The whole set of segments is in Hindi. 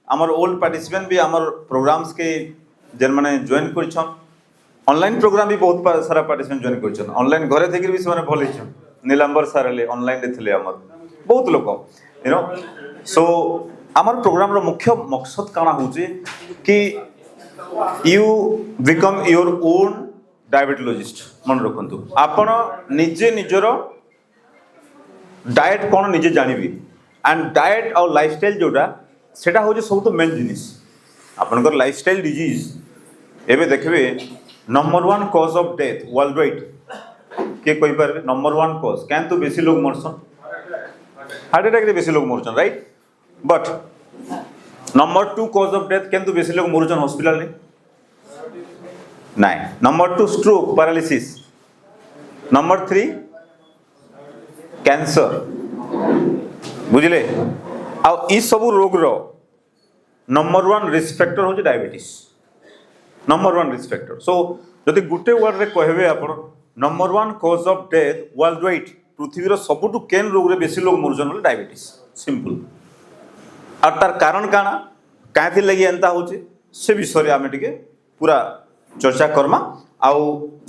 आमर ओल्ड पार्टिसिपेंट भी आमर प्रोग्राम्स के जेन माने जॉइन करछन ऑनलाइन प्रोग्राम भी बहुत सारा पार्टिसिपेंट जॉइन करछन ऑनलाइन घरे थेकिर भी से भल होछन नीलांबर सार ले ऑनलाइन रे थिले आमर बहुत लोक यू नो सो आमर प्रोग्राम रो मुख्य मकसद काना होचे कि you become your own diabetologist मन रखंतु आपण निजे निजरो डाएट कौन निजे जानिबी एंड डाएट और लाइफस्टाइल जोटा सेटा हो सब तो मेन जिनिस आपनकर लाइफस्टाइल डिजीज एबे देखबे number 1 cause of death world wide के कोई पारबे नंबर 1 कॉज कैन तो बेसी लोग मरसन हार्ट अटैक रे बेसी लोग मरसन right but number 2 cause of death कैन तो बेसी लोग मरसन हॉस्पिटल रे नहीं number 2 stroke paralysis number 3 cancer बुझले आ ई सब रोग रो नंबर 1 रिस्क फैक्टर हो diabetes number 1 risk factor so जदि गुटे वर्ड रे कहबे आपण number 1 cause of death worldwide पृथ्वी रो सबुटु केन रोग रे बेसी लोग मरजन होले डायबिटीज सिंपल आ तार कारण काना काथि लगी एंता होचे से विषय आमे टिके पूरा चर्चा करमा आउ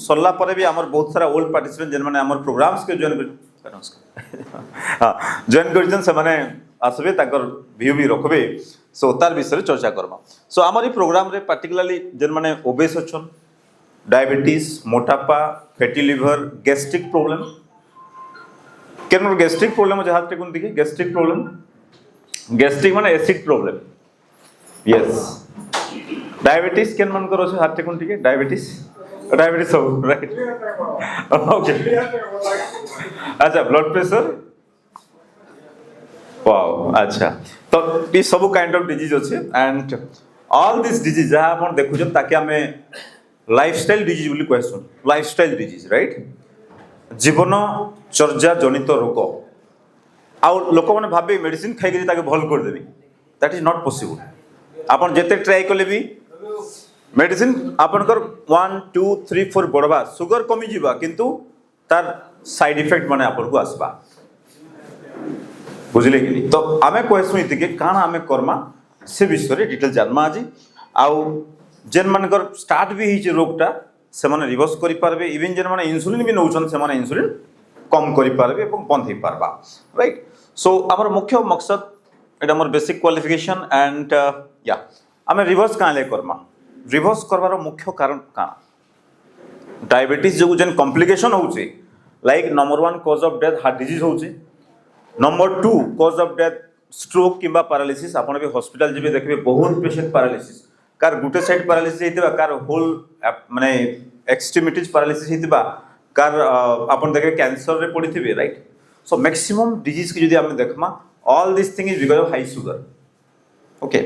सरला परे भी हमर बहुत सारा ओल्ड पार्टिसिपेंट जेन माने हमर प्रोग्राम्स के जॉइन हां जॉइन करजन से माने आसबे ताकर व्यू भी रखबे सो तार विषय चर्चा करमा सो हमर ई प्रोग्राम रे पर्टिकुलरली जेन माने ओबेस अछन डायबिटीज मोटापा फैटी लिवर गैस्ट्रिक प्रॉब्लम केन गैस्ट्रिक प्रॉब्लम जे हाथ टेकुन दिखे गैस्ट्रिक प्रॉब्लम गैस्ट्रिक माने एसिड प्रॉब्लम यस डायबिटीज केन मन करो से हाथ टेकुन दिखे डायबिटीज डायबिटीज सब राइट ओके अच्छा ब्लड प्रेशर वाओ अच्छा तो ये सब काइंड ऑफ डिजीज अच्छे एंड ऑल दिस डिजीज जहाँ आप देखुन ताकि आम लाइफस्टाइल डिजीज बोली कहसुन लाइफस्टाइल डिजीज राइट जीवन चर्या जनित रोग आउ लोक मैंने भावे मेडिसिन खाई भल करदेवी दैट इज नॉट पॉसिबल आपन जेते ट्राई कले भी मेडिसिन आपनकर 1 2 3 4 बढ़वा सुगर कमी जीवा किंतु तार साइड इफेक्ट माने आपन को आसबा बुझले कि तो आमे कहसु इति के काना आमे कर्मा से विषय रे डिटेल जानमा आजी आउ जेन मानकर स्टार्ट भी हिचे रोगटा से माने रिवर्स करि पारबे इवन जेन माने इंसुलिन भी नउछन से माने इंसुलिन कम करि पारबे एवं बंद हे पारबा राइट सो हमर मुख्य मकसद एटा हमर बेसिक क्वालिफिकेशन एंड या आमे रिवर्स काले कर्मा रिवर्स करवार मुख्य कारण काना डायबिटीज जो जेन कॉम्प्लिकेशन होउचे like number 1 cause of death heart disease होउचे number 2 cause of death stroke किंबा पैरालिसिस आपण भी हॉस्पिटल जेबे देखबे बहुत पेशेंट पैरालिसिस कार गुटे साइड पैरालिसिस हेतिबा कार होल माने एक्सट्रीमिटीज पैरालिसिस हेतिबा कार आपण देखबे कैंसर रे पडिथिबे राइट सो मैक्सिमम डिजीज के जदी हम देखमा all this thing is because of high sugar okay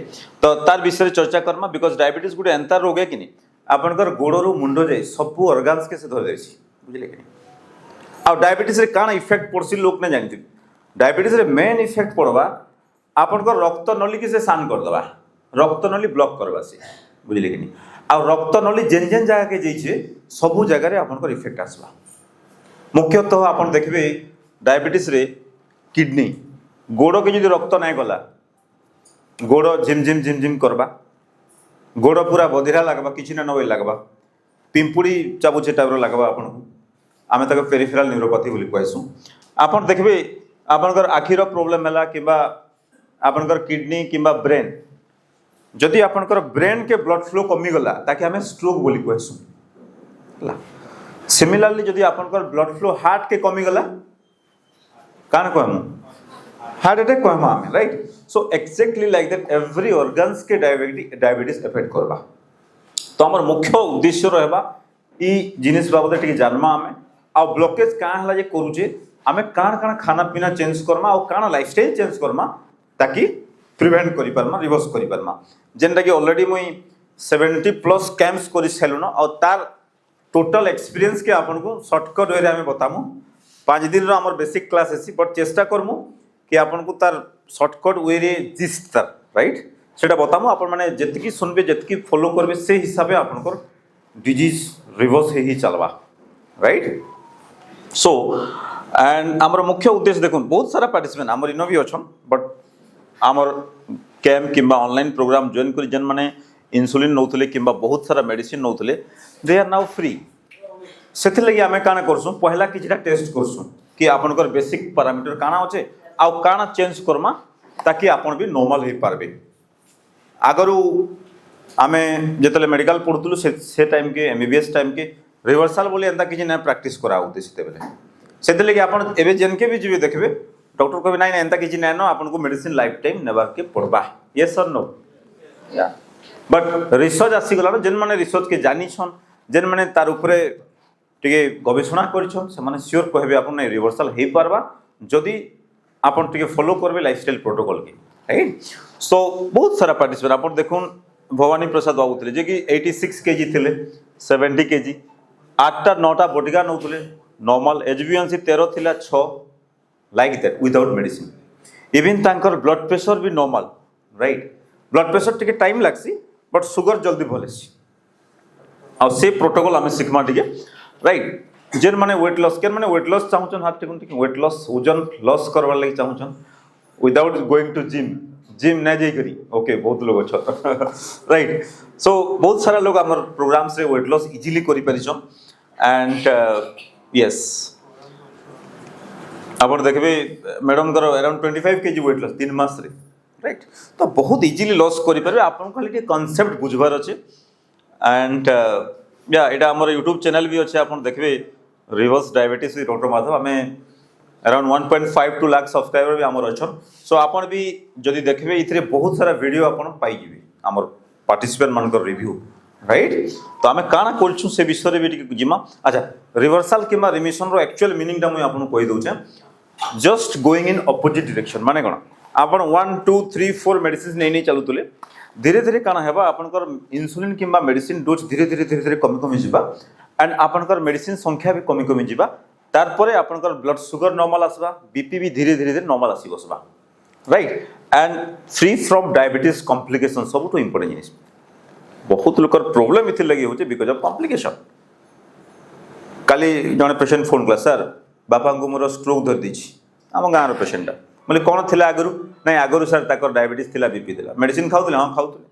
तो तार विषय चर्चा करमा बिकॉज डायबिटीज गुटे एंता रोग है कि नहीं आपनकर गोड़रू मुंडो जाए सब ऑर्गन्स के से धर देछि बुझले कि आ डायबिटीज रे काना इफेक्ट पड़सी लोक ने जानथि डायबिटीज रे मेन इफेक्ट पड़वा आपनकर रक्त नली के से शान कर दबा रक्त नली ब्लॉक करबा से बुझले कि नहीं आ रक्त नली जेन जेन जगह के जइछे सब जगह रे आपनकर इफेक्ट आसबा मुख्यतः आपन देखबे डायबिटीज रे किडनी गोड़ के जदी रक्त नै गला गोड़ झिम झिम झिम झिम करबा गोड़ पूरा बधिरा लगबा किछि ना नवे लगबा पिंपुड़ी चाबुचे टाइप रो लगबा आपन आमे तक पेरिफेरल न्यूरोपैथी बोली कहसु आपन देखबे आपनकर आखिर प्रॉब्लम होला किबा आपनकर किडनी किबा ब्रेन जदि आपनकर ब्रेन के ब्लड फ्लो कमी गला ताकि हमें स्ट्रोक बोली कहसु हला सिमिलरली जदि आपनकर ब्लड फ्लो हार्ट के कमी गला कान कहमु हार्ट अटैक कहमा हमें right so exactly like that every organs के डायबिटीज इफेक्ट करबा तो हमर मुख्य उद्देश्य रहबा ई जिनिस बाबत टिके जानमा हमें आ ब्लॉकेज का हला जे करूचे हमें काण काण खाना पीना चेंज करमा और काण लाइफस्टाइल चेंज करमा ताकि प्रिवेंट करि पारमा रिवर्स करि पारमा जेनटा कि ऑलरेडी मुई 70 प्लस कैंप्स करि सेलुन और तार टोटल एक्सपीरियंस के आपन को शॉर्टकट वे रे हमें बतामु 5 दिन रो हमर बेसिक क्लास एसी बट चेष्टा करमु कि आपन को तार शॉर्टकट वे रे जिस्ट तार राइट सेटा बतामु आपन माने जतकी सुनबे जतकी फॉलो करबे से हिसाबे आपन को डिजीज रिवर्स हे ही चलबा राइट सो एंड आमर मुख्य उद्देश्य देखुन बहुत सारा पार्टिसिपेंट आमर इनो भी अछन बट आमर कैम्प किंबा ऑनलाइन प्रोग्राम जॉइन कर जेन माने इंसुलिन नौतले किंबा बहुत सारा मेडिसिन नौतले दे आर नाउ फ्री से लगी आम काना करसुँ पहला किछटा टेस्ट करसुँ कि आपनकर बेसिक पैरामीटर काना अच्छे आउ काना चेंज करमा ताकि आपन भी नॉर्मल हो पारबे। आगरू आमे जेतले मेडिकल पढ़ुतलु से टाइम के एमबीबीएस टाइम के रिवर्सल बोली एंता किछि ना प्रैक्टिस करा होते सेते बेले सेते लगी आपन एबे जेन के भी जीवे देखबे डॉक्टर कहबे नाइ एंता किछि ना न आपन को मेडिसिन लाइफ टाइम नेबार के पड़बा यस और नो या बट रिसर्च आसी गला जेन माने रिसर्च के जानी छन जेन माने तार ऊपर टिके गवेषणा करिछन से माने श्योर कहबे आपन रिवर्सल हे पारबा जदी आपन टिके फॉलो करबे लाइफस्टाइल प्रोटोकॉल के राइट। सो बहुत सारा पार्टिसिपेट आपन देखुन भवानी प्रसाद बाबू थे जे कि 86 केजी थे 70 केजी 8टा 9टा बटिका नौले नॉर्मल एचबीएनसी 13 थिला 6 like that without medicine even तांकर ब्लड प्रेशर भी नॉर्मल राइट ब्लड प्रेशर टिके टाइम लागसी बट सुगर जल्दी भलेसी आ से प्रोटोकॉल आम शिखमा टिके राइट जेन माने वेट लॉस केन माने वेट लॉस चाहूछन हाथ टिकुन टिके वेट लॉस वजन लॉस करवार लागि चाहूछन विदाउट गोइंग टू जिम ना जाई करी ओके बहुत लोग अच्छा राइट। सो बहुत सारा लोग आमर प्रोग्राम से वेट लॉस इजीली करि परिछन एंड यस आपण देखबे मैडम कर अराउंड 25 केजी वेट लॉस 3 मास रे राइट तो बहुत इजीली लॉस करि परबे आपण खाली के कांसेप्ट बुझबार अछि एंड या एटा हमर यूट्यूब चैनल भी अच्छे आप देखिए reverse diabetes with doctor Madhav आम अराउंड 1.5 to लाख सब्सक्राइबर भी आमर अच्छन। सो आपन भी जदि देखिए इथिरे बहुत सारा वीडियो आपन पाइबे आमर पार्टिसिपेंट मानकर रिव्यू राइट। तो आम काना करछु से विषय भी टिके जिमा अच्छा रिवर्सल किंबा रिमिशन रो एक्चुअल मीनिंग टा मुई आपन कहि दउछे just going in opposite direction माने कोन आपन 1 2 3 4 मेडिसिन नहीं चलुतले धीरे धीरे काना हेबा आपनकर इंसुलिन किंबा मेडिसिन डोज धीरे धीरे कमी कमी जिबा एंड आपनकर मेडिसिन संख्या भी कमी कमी जिबा तार परे आपनकर ब्लड शुगर नॉर्मल आसबा बीपी भी धीरे धीरे नॉर्मल आसी बसबा right and free from diabetes complication सब तो इंपोर्टेंट जिनिस बहुत लोकर प्रॉब्लम इथि लगी होचे बिकॉज ऑफ कॉम्प्लिकेशन। काली जने पेशेंट फोन कला सर बापा को मोर स्ट्रोक धर दीची आम गाँव पेशेंटा बोले कौन थी आगु ना आगु सर तक डायबिटीज थी बीपी थी मेडिसिन खाऊले हाँ खाऊले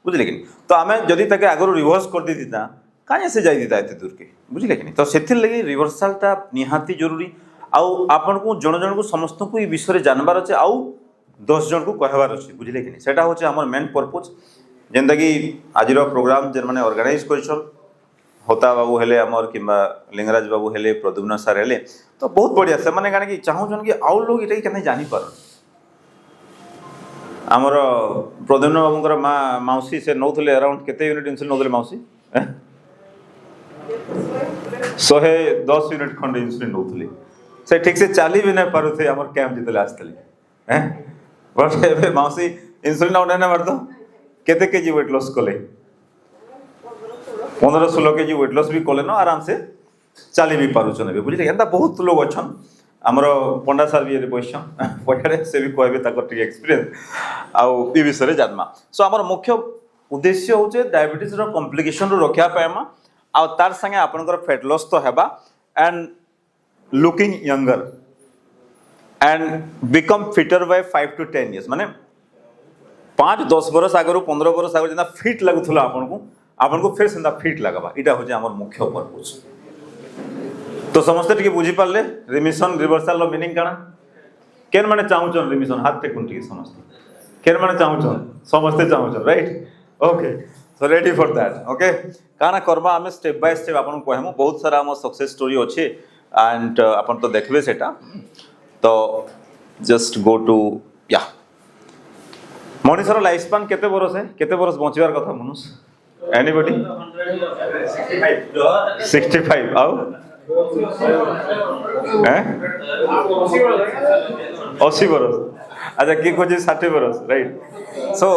बुझे कि तो आम जदि तक आगु रिवर्स कर दी था कहीं से जाता एत दूर के बुझे कि तो से लगे रिवर्सालटा निहाती जरूरी आउ आपन को जन जन को समस्त को ये विषय जानवर अच्छे आउ 10 जन को कहबार अच्छे बुझे कि सेटा हूँ आम मेन पर्पज जेनता कि आज प्रोग्राम जेन मैंने ऑर्गेनाइज कर होता बाबू हेले आमर कि लिंगराज बाबू हेले प्रद्युम्न सार हेले तो बहुत बढ़िया से मैंने कहना कि चाहून कि आउ लोग ये क्या जापर आमर प्रद्युम्न बाबूर माँ मौसी से नौले अराउंड केते यूनिट इंसुलिन नौले मौसी 110 यूनिट खंड इंसुलिन नौले से ठीक से चली भी नहीं पारे आम कैंप जितने आसते बट मौसी इंसुलिन नौ ना मार केते केजी वेट लॉस कले 15-16 केजी वेट लॉस भी कले न आराम से चली भी पारुछन ए बुझले एंता बहुत लोग अछन हमरो पंडा सर भी बसछन पछाड़े से भी कहबे ताकर टिक एक्सपीरियंस आउ ई विषय रे जानमा। सो हमर मुख्य उद्देश्य होचे डायबिटीज रो कॉम्प्लिकेशन रो रखिया पाएमा आ तार संगे आपनकर फैट लॉस तो हेबा and looking younger and become fitter by 5 to 10 years माने 5-10 बरस आगरो 15 बरस आगरो जेना फिट लागुथला आपन को फिर सेंदा फिट लगबा इटा हो जे हमर मुख्य पर्पज। तो समस्त टिके बुझी पारले रिमिशन रिवर्सल रो मीनिंग काना केन माने चाहूचन रिमिशन हाथ टे कुंटी समस्त केन माने चाहूचन समस्त चाहूचन right okay so ready for that okay काना करबा हमें स्टेप बाय स्टेप आपन को कहमु बहुत सारा हमर सक्सेस स्टोरी अछि एंड आपन तो देखबे सेटा तो जस्ट गो टू या मनुष्यर लाइफ स्पान केते बरस बंचबार कथा मनुष्य एनीबॉडी 65 आउ 80 बरस अच्छा किए खोजे 60 बरस राइट। सो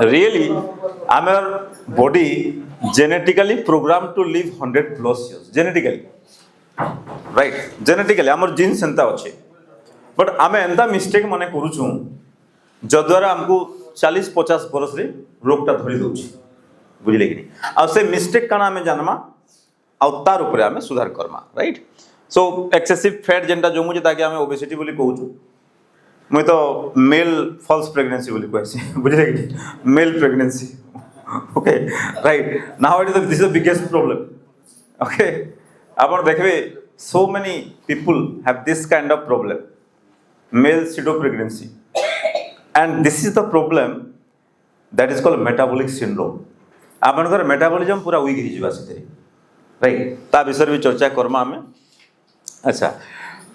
रियली आमर body genetically program to live 100+ years genetically right genetically आमर जीन सेंता अच्छे बट आम एंता मिस्टेक माने करूँ जद्वारा आमको 40-50 बरस रे रोगटा धरी दउछि बुझले कि आ से मिस्टेक काना आम जानमा आ तार ऊपर आम सुधार करमा राइट। सो एक्सेसिव फैट जेनटा जो मुझे ताकि आम ओबेसिटी बोली कहूँ मुई तो मेल फॉल्स प्रेगनेंसी बोली कहसी बुझले कि male pregnancy okay right now it is this is the biggest problem okay आपण देखबे so many people have this kind of problem male pseudo pregnancy and this is the problem that is called metabolic syndrome आपनकर मेटाबॉलिज्म पूरा वीक ही जीवा से राइट ता विषय भी चर्चा करमा हमें अच्छा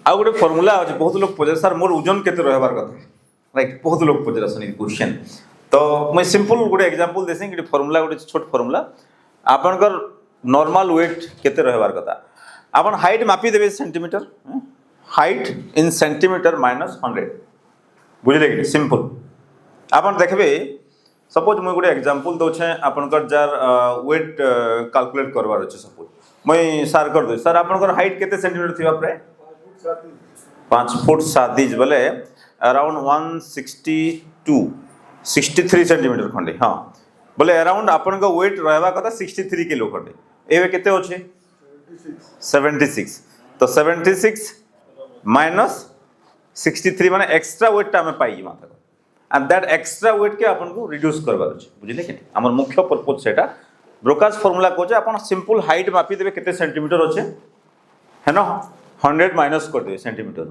आ गोटे फॉर्मूला अछि बहुत लोग पजे सर मोर ओजन केते रहबार कथा राइट बहुत लोग पजे सनी क्वेश्चन तो मैं सिंपल गोटे एग्जांपल देसे कि फॉर्मूला गोटे छोट फॉर्मूला आपनकर नॉर्मल वेट केते रहबार कथा अपन हाइट मापी देबे centimetre height in centimetre minus 100 बुझले कि सिंपल अपन देखबे सपोज मुझे गोटे एग्जांपल दौछे आपनकर जार वेट कैलकुलेट करवार अछि सपोज मैं सार कर दे सर आपनकर हाइट केते सेंटीमीटर थिबा प्राय 5 फुट 7 इंच बोले अराउंड 162 63 सेंटीमीटर खंडे हाँ बोले अराउंड आपनका वेट रहबा कथा 63 किलो खंडे एबे केते अछि 76 तो 76 माइनस 63 माने एक्स्ट्रा वेट ता हमें पाई माथा and that extra weight के अपन को reduce करबार अछि बुझिले कि हमर मुख्य पर्पस सेटा ब्रोकाज फार्मूला को जे अपन सिंपल हाइट मापी देबे केते सेंटीमीटर अछि है ना 100 माइनस कर देबे सेंटीमीटर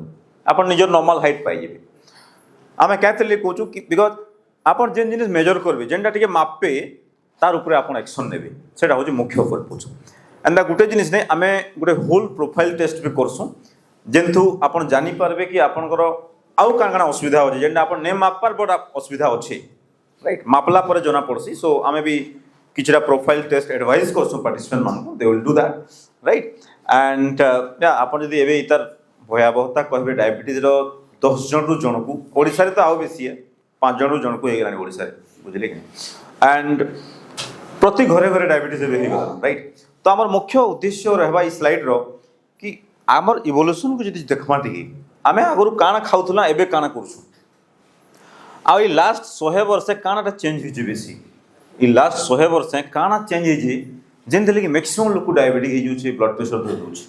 अपन निजर नॉर्मल हाइट पाई जेबे हमें कहते ले कोचू कि बिकॉज़ अपन जेन जिनिस मेजर करबे जेनटा टिके मापे तार ऊपर अपन एक्शन नेबे सेटा होजे मुख्य पर्पस एंड द गुटे जिनिस ने हमें गुटे होल प्रोफाइल टेस्ट भी करसु जेंतु अपन जानि पारबे कि आपनकर आउ काण असुविधा हो जेनटा अपन ने माप पार बड असुविधा अछि राइट मापला पर जना पड़सी सो आमे भी किछरा प्रोफाइल टेस्ट एडवाइस करसु पार्टिसिपेंट मान they will do that right and या अपन जदी एबे इतर भयावहता कहबे डायबिटीज रो 10 जन रु जन को ओडिसा रे तो आउ बेसी है 5 जन रु जन को हेगलानी ओडिसा रे बुझले कि एंड प्रति घरे घरे डायबिटीज एबे हेगला राइट तो हमर मुख्य उद्देश्य रहबा ई स्लाइड रो कि हमर इवोल्यूशन को जदी देखमा टिकी आमे आगरु काना खाउथला एबे काना करछु आ ई लास्ट 100 वर्ष से कानाटा चेंज हिजि बेसी ई लास्ट 100 वर्ष से काना चेंज हिजि जेन देले कि मैक्सिमम लोक डायबिटीज हिजु छै ब्लड प्रेशर हो छै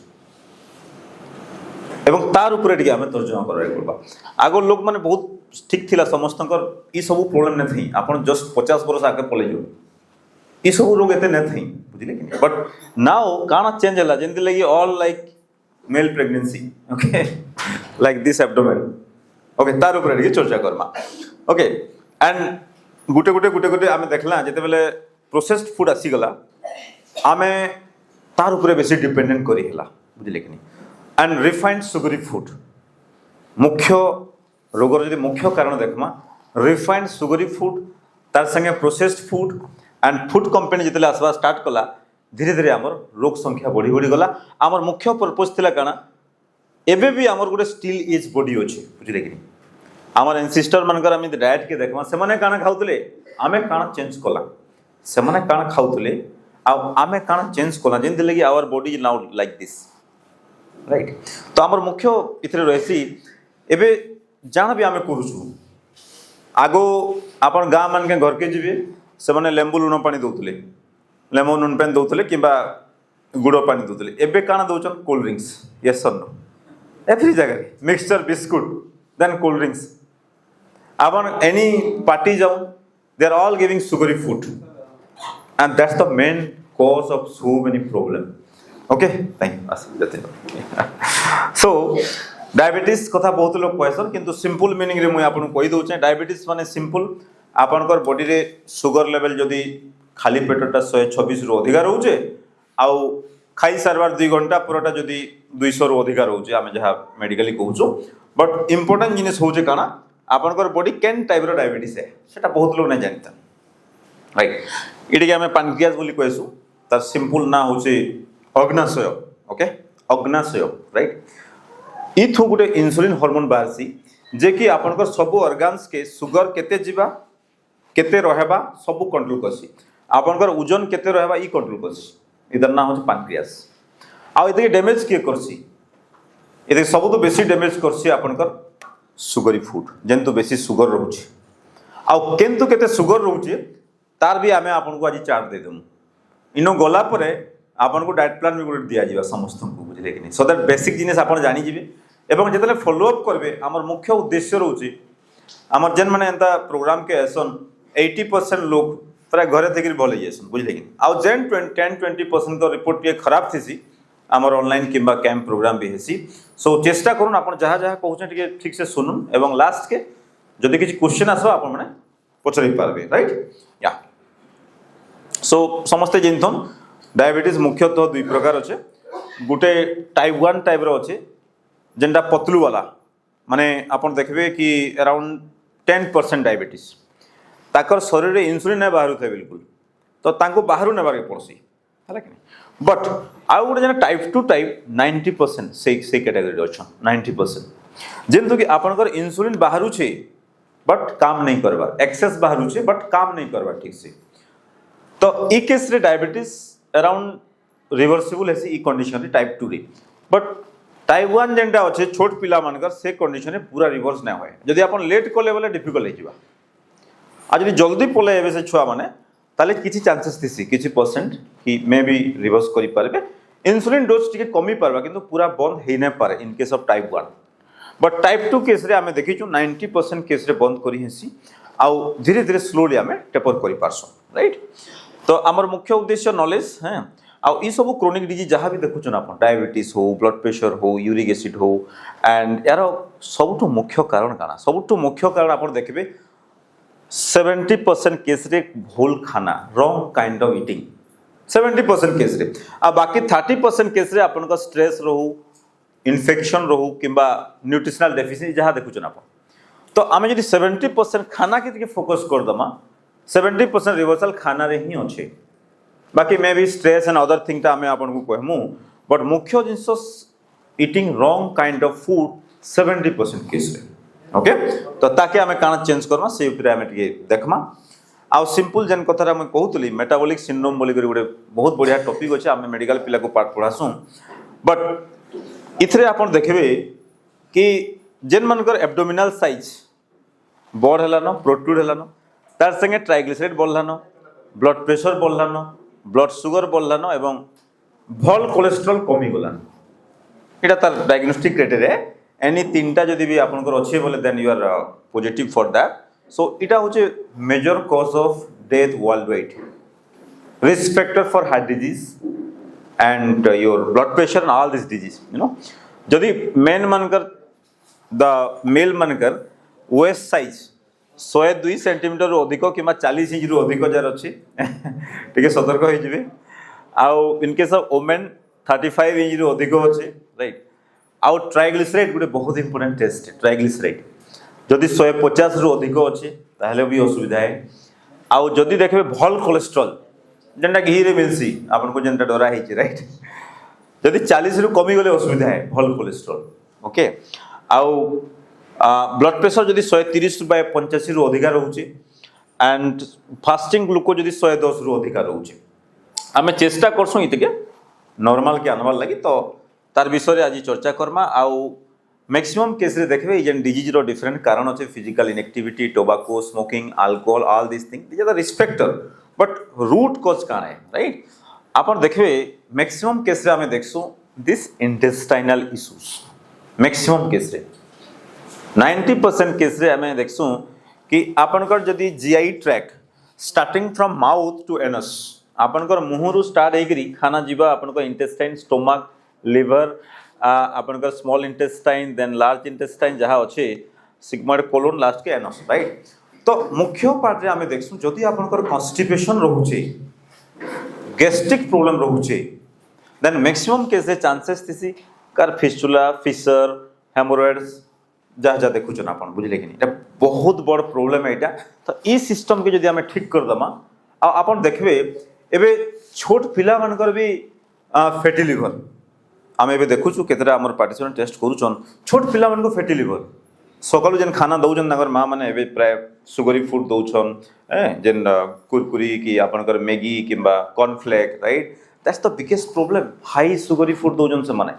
एवं तार ऊपर टिके आमे तर्जुमा करय पड़बा आगो लोक माने बहुत ठीक थिला समस्तकर ई सब प्रॉब्लम न थई आपण जस्ट 50 वर्ष आगे पले जो ई सब रोग एते न थई बुझिले कि बट नाउ काना चेंज हला जेन देले कि all like male pregnancy okay like this abdomen okay तार ऊपर टिके चर्चा करमा okay and गुटे आमे देखला जेते बेले प्रोसेस्ड फूड आसी गला आमे तार ऊपर बेसी डिपेंडेंट करी हला बुझिले कि एंड रिफाइंड सुगरी फूड मुख्य रोगर जदी मुख्य कारण देखमा रिफाइंड सुगरी फूड तार संगे processed food and food company जेते आसवा स्टार्ट कला धीरे धीरे आमर रोग संख्या बढ़ी बढ़ी गला आमर मुख्य पर्पस थिला काना एबे भी आमर गुटे स्टिल एज बॉडी अछि बुझिले कि आमर एंसेस्टर मानकर आमी डाइट के देखमा से माने काना खाउतले आमे काना चेंज कला से माने काना खाउतले आ आमे काना चेंज कला जेन दिले कि our body is now like this right तो आमर मुख्य इथरे रहसी एबे जान भी आमे करूछु आगो आपण गां मान के घर के जिबे से माने लेंबू लुण पानी दउतले लेमन नून पेन दउतले किबा गुड़ पानी दउतले एबे काना दउचन कोल्ड ड्रिंक्स यस और नो एवरी जगह mixture biscuit then cold drinks अपन एनी पार्टी जाओ they are all giving sugary food and that's the main cause of so many problem okay thank you so diabetes कथा बहुत लोग कहसन किंतु सिंपल मीनिंग रे मुई आपन कहि दउचे डायबिटीज माने सिंपल आपनकर बॉडी रे शुगर लेवल जदी खाली पेटटा 126 रु अधिक रोचे आउ खाई सारबार 2 घंटा पुराटा जदी 200 रु अधिक रोचे आमे जहा मेडिकली कहउचो बट इंपोर्टेंट जिनिस होचे काना आपनकर बॉडी केन टाइप रो डायबिटीज है सेटा बहुत लोग नै जानता राइट इडी के हमें पैनक्रियास बोली कहसु तार सिंपल ना होचे अग्नाशय ओके अग्नाशय राइट ई थु गुटे इंसुलिन हार्मोन बारसी जे कि आपनकर सब ऑर्गन्स के शुगर केते जीवा केते रहबा सब कंट्रोल करसी आपनकर ओजन केते रहबा ई कंट्रोल करसी इधर ना हो पैनक्रियास आ इते डैमेज के करसी इते सब तो बेसी डैमेज करसी आपनकर सुगरी फूड जेन तो बेसी सुगर रहउची आ केंतु केते सुगर रहउची तार भी आमे आपन को आज चार्ट दे दम इनो गोला परे आपन को डाइट प्लान भी गुड दिया जीवा समस्त को बुझले कि नहीं सो दैट बेसिक जिनिस आपन जानि जिबे एवं जितने फॉलोअप करेंगे आमर मुख्य उद्देश्य रोचे आमर जेन मैंने एंता प्रोग्राम के आसन 80% लोग प्राय घरे थी भल जासन बुझे कि आउ जेन 10-20% का रिपोर्ट टे खराब थी आमर ऑनलाइन किंबा कैंप प्रोग्राम भी हेसी सो चेष्टा करूँ आप जहाँ जहाँ कहते ठीक से सुनुन एवं लास्ट के जदि किसी क्वेश्चन आस आपने पचारि पारे राइट या सो समस्ते जानथन डायबिटीज मुख्यतः दुई प्रकार अच्छे गोटे टाइप 1 टाइप रो अच्छे जेनटा पतलू वाला माने आपन देखबे कि अराउंड 10% डायबिटीज ताकर शरीर रे इंसुलिन नहीं बाहर थे बिल्कुल तो तांको बाहर नेबार के पड़सी है कि बट आउ गोटे जेन टाइप 2 टाइप 90% से कैटेगरी अच्छा 90% जेंतु कि आपनकर इंसुलिन बाहर छे बट काम नहीं करबार एक्सेस बाहर छे बट काम नहीं करबार ठीक से तो ई केस रे डायबिटीज अराउंड रिवर्सिबल है ई कंडीशन टाइप 2 रे बट टाइप 1 जेनटा अच्छे छोट पिला मानकर से कंडीशन पूरा रिवर्स ना होए जदि अपन लेट कले बोले डिफिकल्ट हो जावा आ जदि जल्दी पले एबे से छुआ माने ताले किछि चांसेस थिसी किछि परसेंट कि मे बी रिवर्स करि पारबे इंसुलिन डोज टिके कमी पारबा किंतु पूरा बंद हेइ नै पारे in case of type 1 but type 2 case रे आमे देखिछु 90% केस रे बंद करि हेसी आ धीरे धीरे स्लोली आमे टेपर करि पारसो राइट तो आमर मुख्य उद्देश्य नॉलेज है आउ ई सब क्रोनिक डिजीज जहाँ भी देखुन आप डायबिटीज हो ब्लड प्रेशर हो यूरिक एसिड हो एंड यार सबुठु मुख्य कारण काना सबुठु मुख्य कारण आप देखिए 70% केस रे भूल खाना wrong kind of eating 70% case रे आ बाकी 30% केस रे आपन का स्ट्रेस रहू इन्फेक्शन रहू किंबा न्यूट्रिशनल डेफिशिएंसी जहाँ देखुन आप तो आम जब 70% खाना के फोकस कर दमा 70% रिवर्सल खाना रे ही अच्छे बाकी maybe stress and other thing आम आपको कहमु बट मुख्य जिनस eating wrong kind of food 70% case रे ओके तो ताके आमे काना चेंज करना से ऊपर आमे टिके देखमा आ सिंपल जेन कथा आमे कहतली मेटाबॉलिक सिंड्रोम बोली गोटे बहुत बढ़िया टॉपिक अच्छे आमे मेडिकल पिला को पाठ पढ़ासु बट इथरे आपण देखबे कि जेन मनकर एब्डोमिनल साइज बड़ हेलानो प्रोट्रूड हेलानो तार संगे ट्राइग्लिसराइड बढ़लानो ब्लड प्रेशर बढ़लानो ब्लड सुगर बढ़लानो एवं भल कोलेस्ट्रॉल कमी गलानो एटा तार डायग्नोस्टिक क्राइटेरिया एनी तीनटा जदि भी आपनकर अच्छे बोले then you are positive for that so इटा होचे major cause of death worldwide risk factor for heart disease and your blood pressure and all this disease you know जदि मेन मनकर द मेल मनकर वेस्ट साइज 102 सेंटीमीटर अधिक कि 40 इंच रु अधिक जार अच्छी टे सतर्क हो इनकेस ऑफ वोमेन 35 इंच रु अधिक अच्छे राइट आउ ट्राइग्लिसराइड गोटे बहुत इंपोर्टेंट टेस्ट ट्राइग्लिसराइड जदि 150 रु अधिक अच्छे ताहले भी असुविधा है आउ जदि देखबे भल कोलेस्ट्रॉल जेनटा घी रे मिलसी आपन को जेनटा डरा है राइट जदि 40 रु कमी गले असुविधा है भल कोलेस्ट्रॉल ओके आउ ब्लड प्रेशर जदि 130/85 रु अधिका रोचे एंड फास्टिंग ग्लूकोज जदि 110 रु अधिका रोचे आमे चेष्टा करसु इतके नॉर्मल के आनबार लगी तो तार विषय आज चर्चा करमा आउ मैक्सिमम केस रे देखबे जेन डिजीज रो डिफरेंट कारण अच्छे physical inactivity tobacco smoking alcohol all this thing this are the risk factor but root cause काण है राइट आपण देखबे मैक्सिमम केस रे आमे देखसु this intestinal issues maximum case रे 90% केस रे आमे देखसु कि आपनकर जदि GI tract starting from mouth to anus आपनकर मुहरु स्टार्ट हेकरी खाना जीवा आपनकर इंटेस्टाइन स्टोमक लिवर आपनकर small intestine then large intestine जहाँ अच्छे सिग्मोइड कोलोन लास्ट के एनस राइट तो मुख्य पार्ट रे आमे देखसु जदि आपनकर कॉन्स्टिपेशन रहउचे गैस्ट्रिक प्रॉब्लम रहउचे देन मैक्सिमम केस रे चांसेस थिसी कार फिस्टुला फिशर हेमोरॉइड्स जहाँ जहाँ देखुन आप बुझे कि नहीं बहुत बड़ प्रोब्लेम है यहाँ तो ई सिस्टम के जदि आम ठीक करदमा आप देखबे एबे छोट पिला मानकर भी फैटी लिवर आम ए देखुचु केतरा आमर पार्टिसिपेंट टेस्ट करूछन छोट पिला मान फैटी लिवर सकालू जेन खाना दौन माँ मैंने एबे प्राय सुगरी फूड दौन जेन कुरकुरी कि आपनकर मैगी किंबा cornflake right that's the biggest problem high sugary food दौन से माने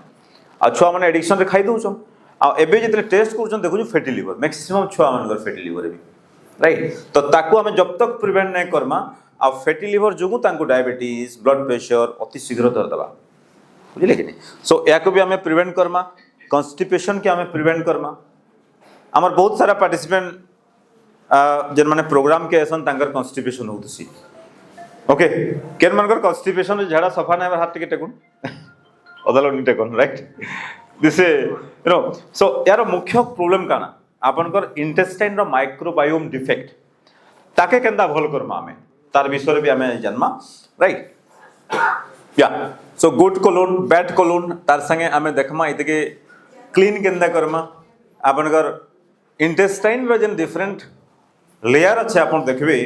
आ छुआ मैंने एडिक्शन रे खाई दौन आबे जितने टेस्ट कर देखु फैटी लिवर मैक्सिमम छुआ मान फैटी लिवर भी राइट तो ताकू आम जब तक प्रिवेंट नहीं करमा आ फैटी लिवर जो डायबिटीज ब्लड प्रेशर अति शीघ्र धरदे बुझे कि नहीं सो या भी आम प्रिवेंट करमा कन्स्टिपेशन के हमें प्रिवेंट करमा आमर बहुत सारा पार्टिसिपेंट जेन माने प्रोग्राम के ऐसा तांकर कन्स्टिपेशन होतसी ओके केन मानकर कन्स्टिपेशन झाड़ा सफा ना हाथ टिके टेकुन अदल नि टेकुन राइट दिस यू नो सो यार मुख्य प्रॉब्लम काना आपनकर इंटेस्टाइन रो माइक्रोबायोम डिफेक्ट ताके केंदा भल करमा हमें तार विषय भी हमें जन्मा राइट या so good colon bad colon तार संगे हमें देखमा इतके क्लीन केंदा करमा आपनकर इंटेस्टाइन रो जन डिफरेंट लेयर अच्छे आप देखबे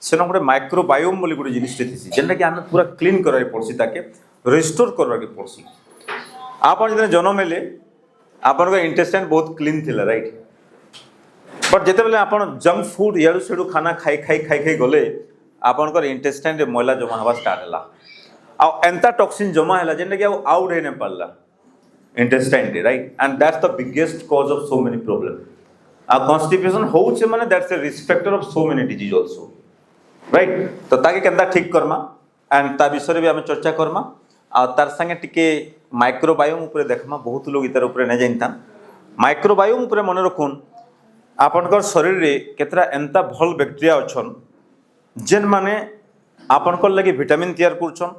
सेन गोटे माइक्रोबायोम बोली गोटे जिनिस थी जेनटा कि आम पूरा क्लीन करवाके पड़सी ताके रिस्टोर करवाके पड़सी आप जन्म हेले आपन इंटेस्टाइन बहुत क्लीन थिला राइट बट जिते बेले आप जंक फूड याडू सेडू खाना खाई खाई खाई खाई गले आपनकर इंटेस्टाइन रे मैला जमा हवा स्टार्ट हला आ एंता टॉक्सिन जमा हला जेनटा कि आउट हे न पारला इंटेस्टाइन रे right and that's the biggest cause of so many problem आ कॉन्स्टिपेशन होउचे माने that's a risk factor of so many disease also right तो ताके केंदा ठीक करमा एंड ता विषय भी हम चर्चा करमा आ तार संगे टिके माइक्रोबायोम ऊपर देखमा बहुत लोग इतार ऊपर नै जानता माइक्रोबायोम ऊपर मन रखुन आपनकर शरीर रे केतरा एंता भल बैक्टीरिया अछन जेन माने आपनकर लगे विटामिन तैयार करछन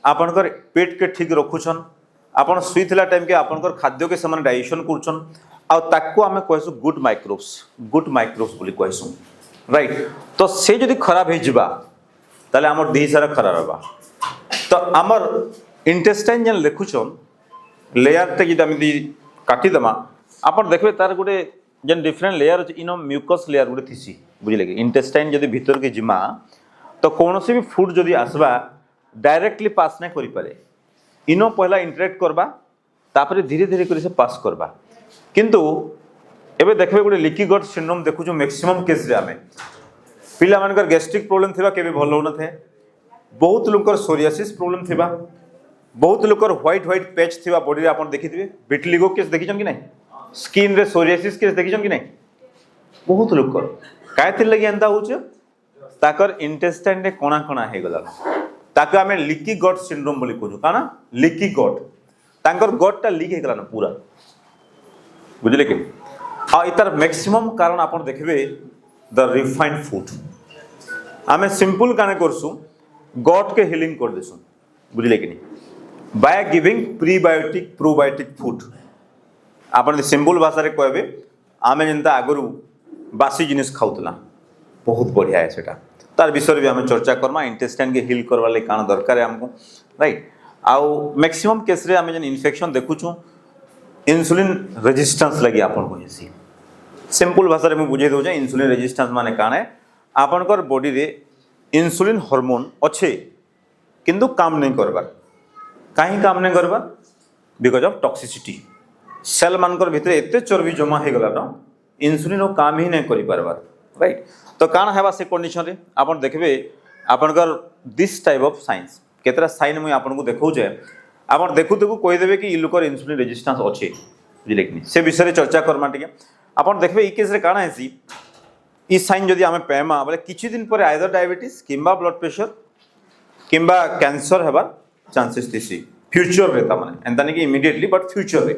आपनकर पेट के ठीक रखुछन आपन सुईथिला टाइम के आपनकर खाद्य के समान डाइजेशन करछन आ ताको आमे कहसु गुड माइक्रोब्स बोली कहसु राइट तो से जदि खराब हो जिबा ताले हमर देह सारा खराब होबा तो हमर इंटेस्टाइन जन लिखुछन लेयर ते जदि हम काटी दमा आपन देखबे तार गोटे जन डिफरेंट लेयर अछि इनो म्यूकस लेयर गोटे थिसी बुझिले कि इंटेस्टाइन जदि भीतर के जिमा तो कोनोसी भी फूड जदि आसबा डायरेक्टली पास नै करि पारे इनो पहला इंटरेक्ट करबा तापरे धीरे धीरे करि से पास करबा किंतु एबे देखबे गोटे लीकी गट सिंड्रोम देखुछु मैक्सिमम केस रे आमे पिला मानकर गैस्ट्रिक प्रॉब्लम थिबा केबे भल हो न थे बहुत लोकर सोरियासिस प्रॉब्लम थिबा बहुत लोकर व्हाइट पैच थिबा बॉडी रे आपन देखिथिबे विटिलिगो केस देखिछन कि नै स्किन रे सोरियासिस केस देखिछन कि नै बहुत लोकर काय थिल लगी एंदा होछ ताकर इंटेस्टाइन रे कोना कोना हे गला ताके हमें लीकी गट सिंड्रोम बोली कहू काना लीकी गट तांकर गट ता लीक हे गला न पूरा बुझले कि आ इतार मैक्सिमम कारण आपन देखबे द रिफाइंड फूड आमे सिंपल काने करसु गट के हीलिंग कर देसु बुझले कि नहीं by giving prebiotic probiotic food आपन सिंपल भाषा रे कहबे आमे जेंता आगरु बासी जिनिस खाउतला बहुत बढ़िया है सेटा तार विषय भी आमे चर्चा करमा इंटेस्टाइन के हील करवा ले काना दरकार है हमको राइट आउ मैक्सिमम केस रे आमे जन इन्फेक्शन देखुछु इंसुलिन रेजिस्टेंस लगी आपन को हेसी सिंपल भाषा रे मैं बुझे दउ जे इंसुलिन रेजिस्टेंस माने काने आपनकर बॉडी रे इंसुलिन हार्मोन अच्छे किंतु काम नहीं करबार काहे काम नहीं करबार बिकॉज ऑफ टॉक्सिसिटी सेल मानकर भितर एते चर्बी जमा हे गला न इंसुलिन काम ही नहीं करि परबार राइट तो काण हेबा से कंडीशन रे आपन देखबे आपनकर दिस टाइप ऑफ साइंस केतरा साइन मैं आपन को देखौ जे आपन देखु देखु कहि देबे कि इ लोकर इंसुलिन रेजिस्टेंस अच्छे बुझले कि से विषय रे चर्चा करमा टिके आपन देखबे इ केस रे काण हेसी इ साइन जदि आमे पेमा बोले किछि दिन पर आइदर डायबिटीज किंबा ब्लड प्रेशर किंबा कैंसर हेबार चांसेस दिसी फ्यूचर रे ता माने एंता नै कि इमीडिएटली बट फ्यूचर रे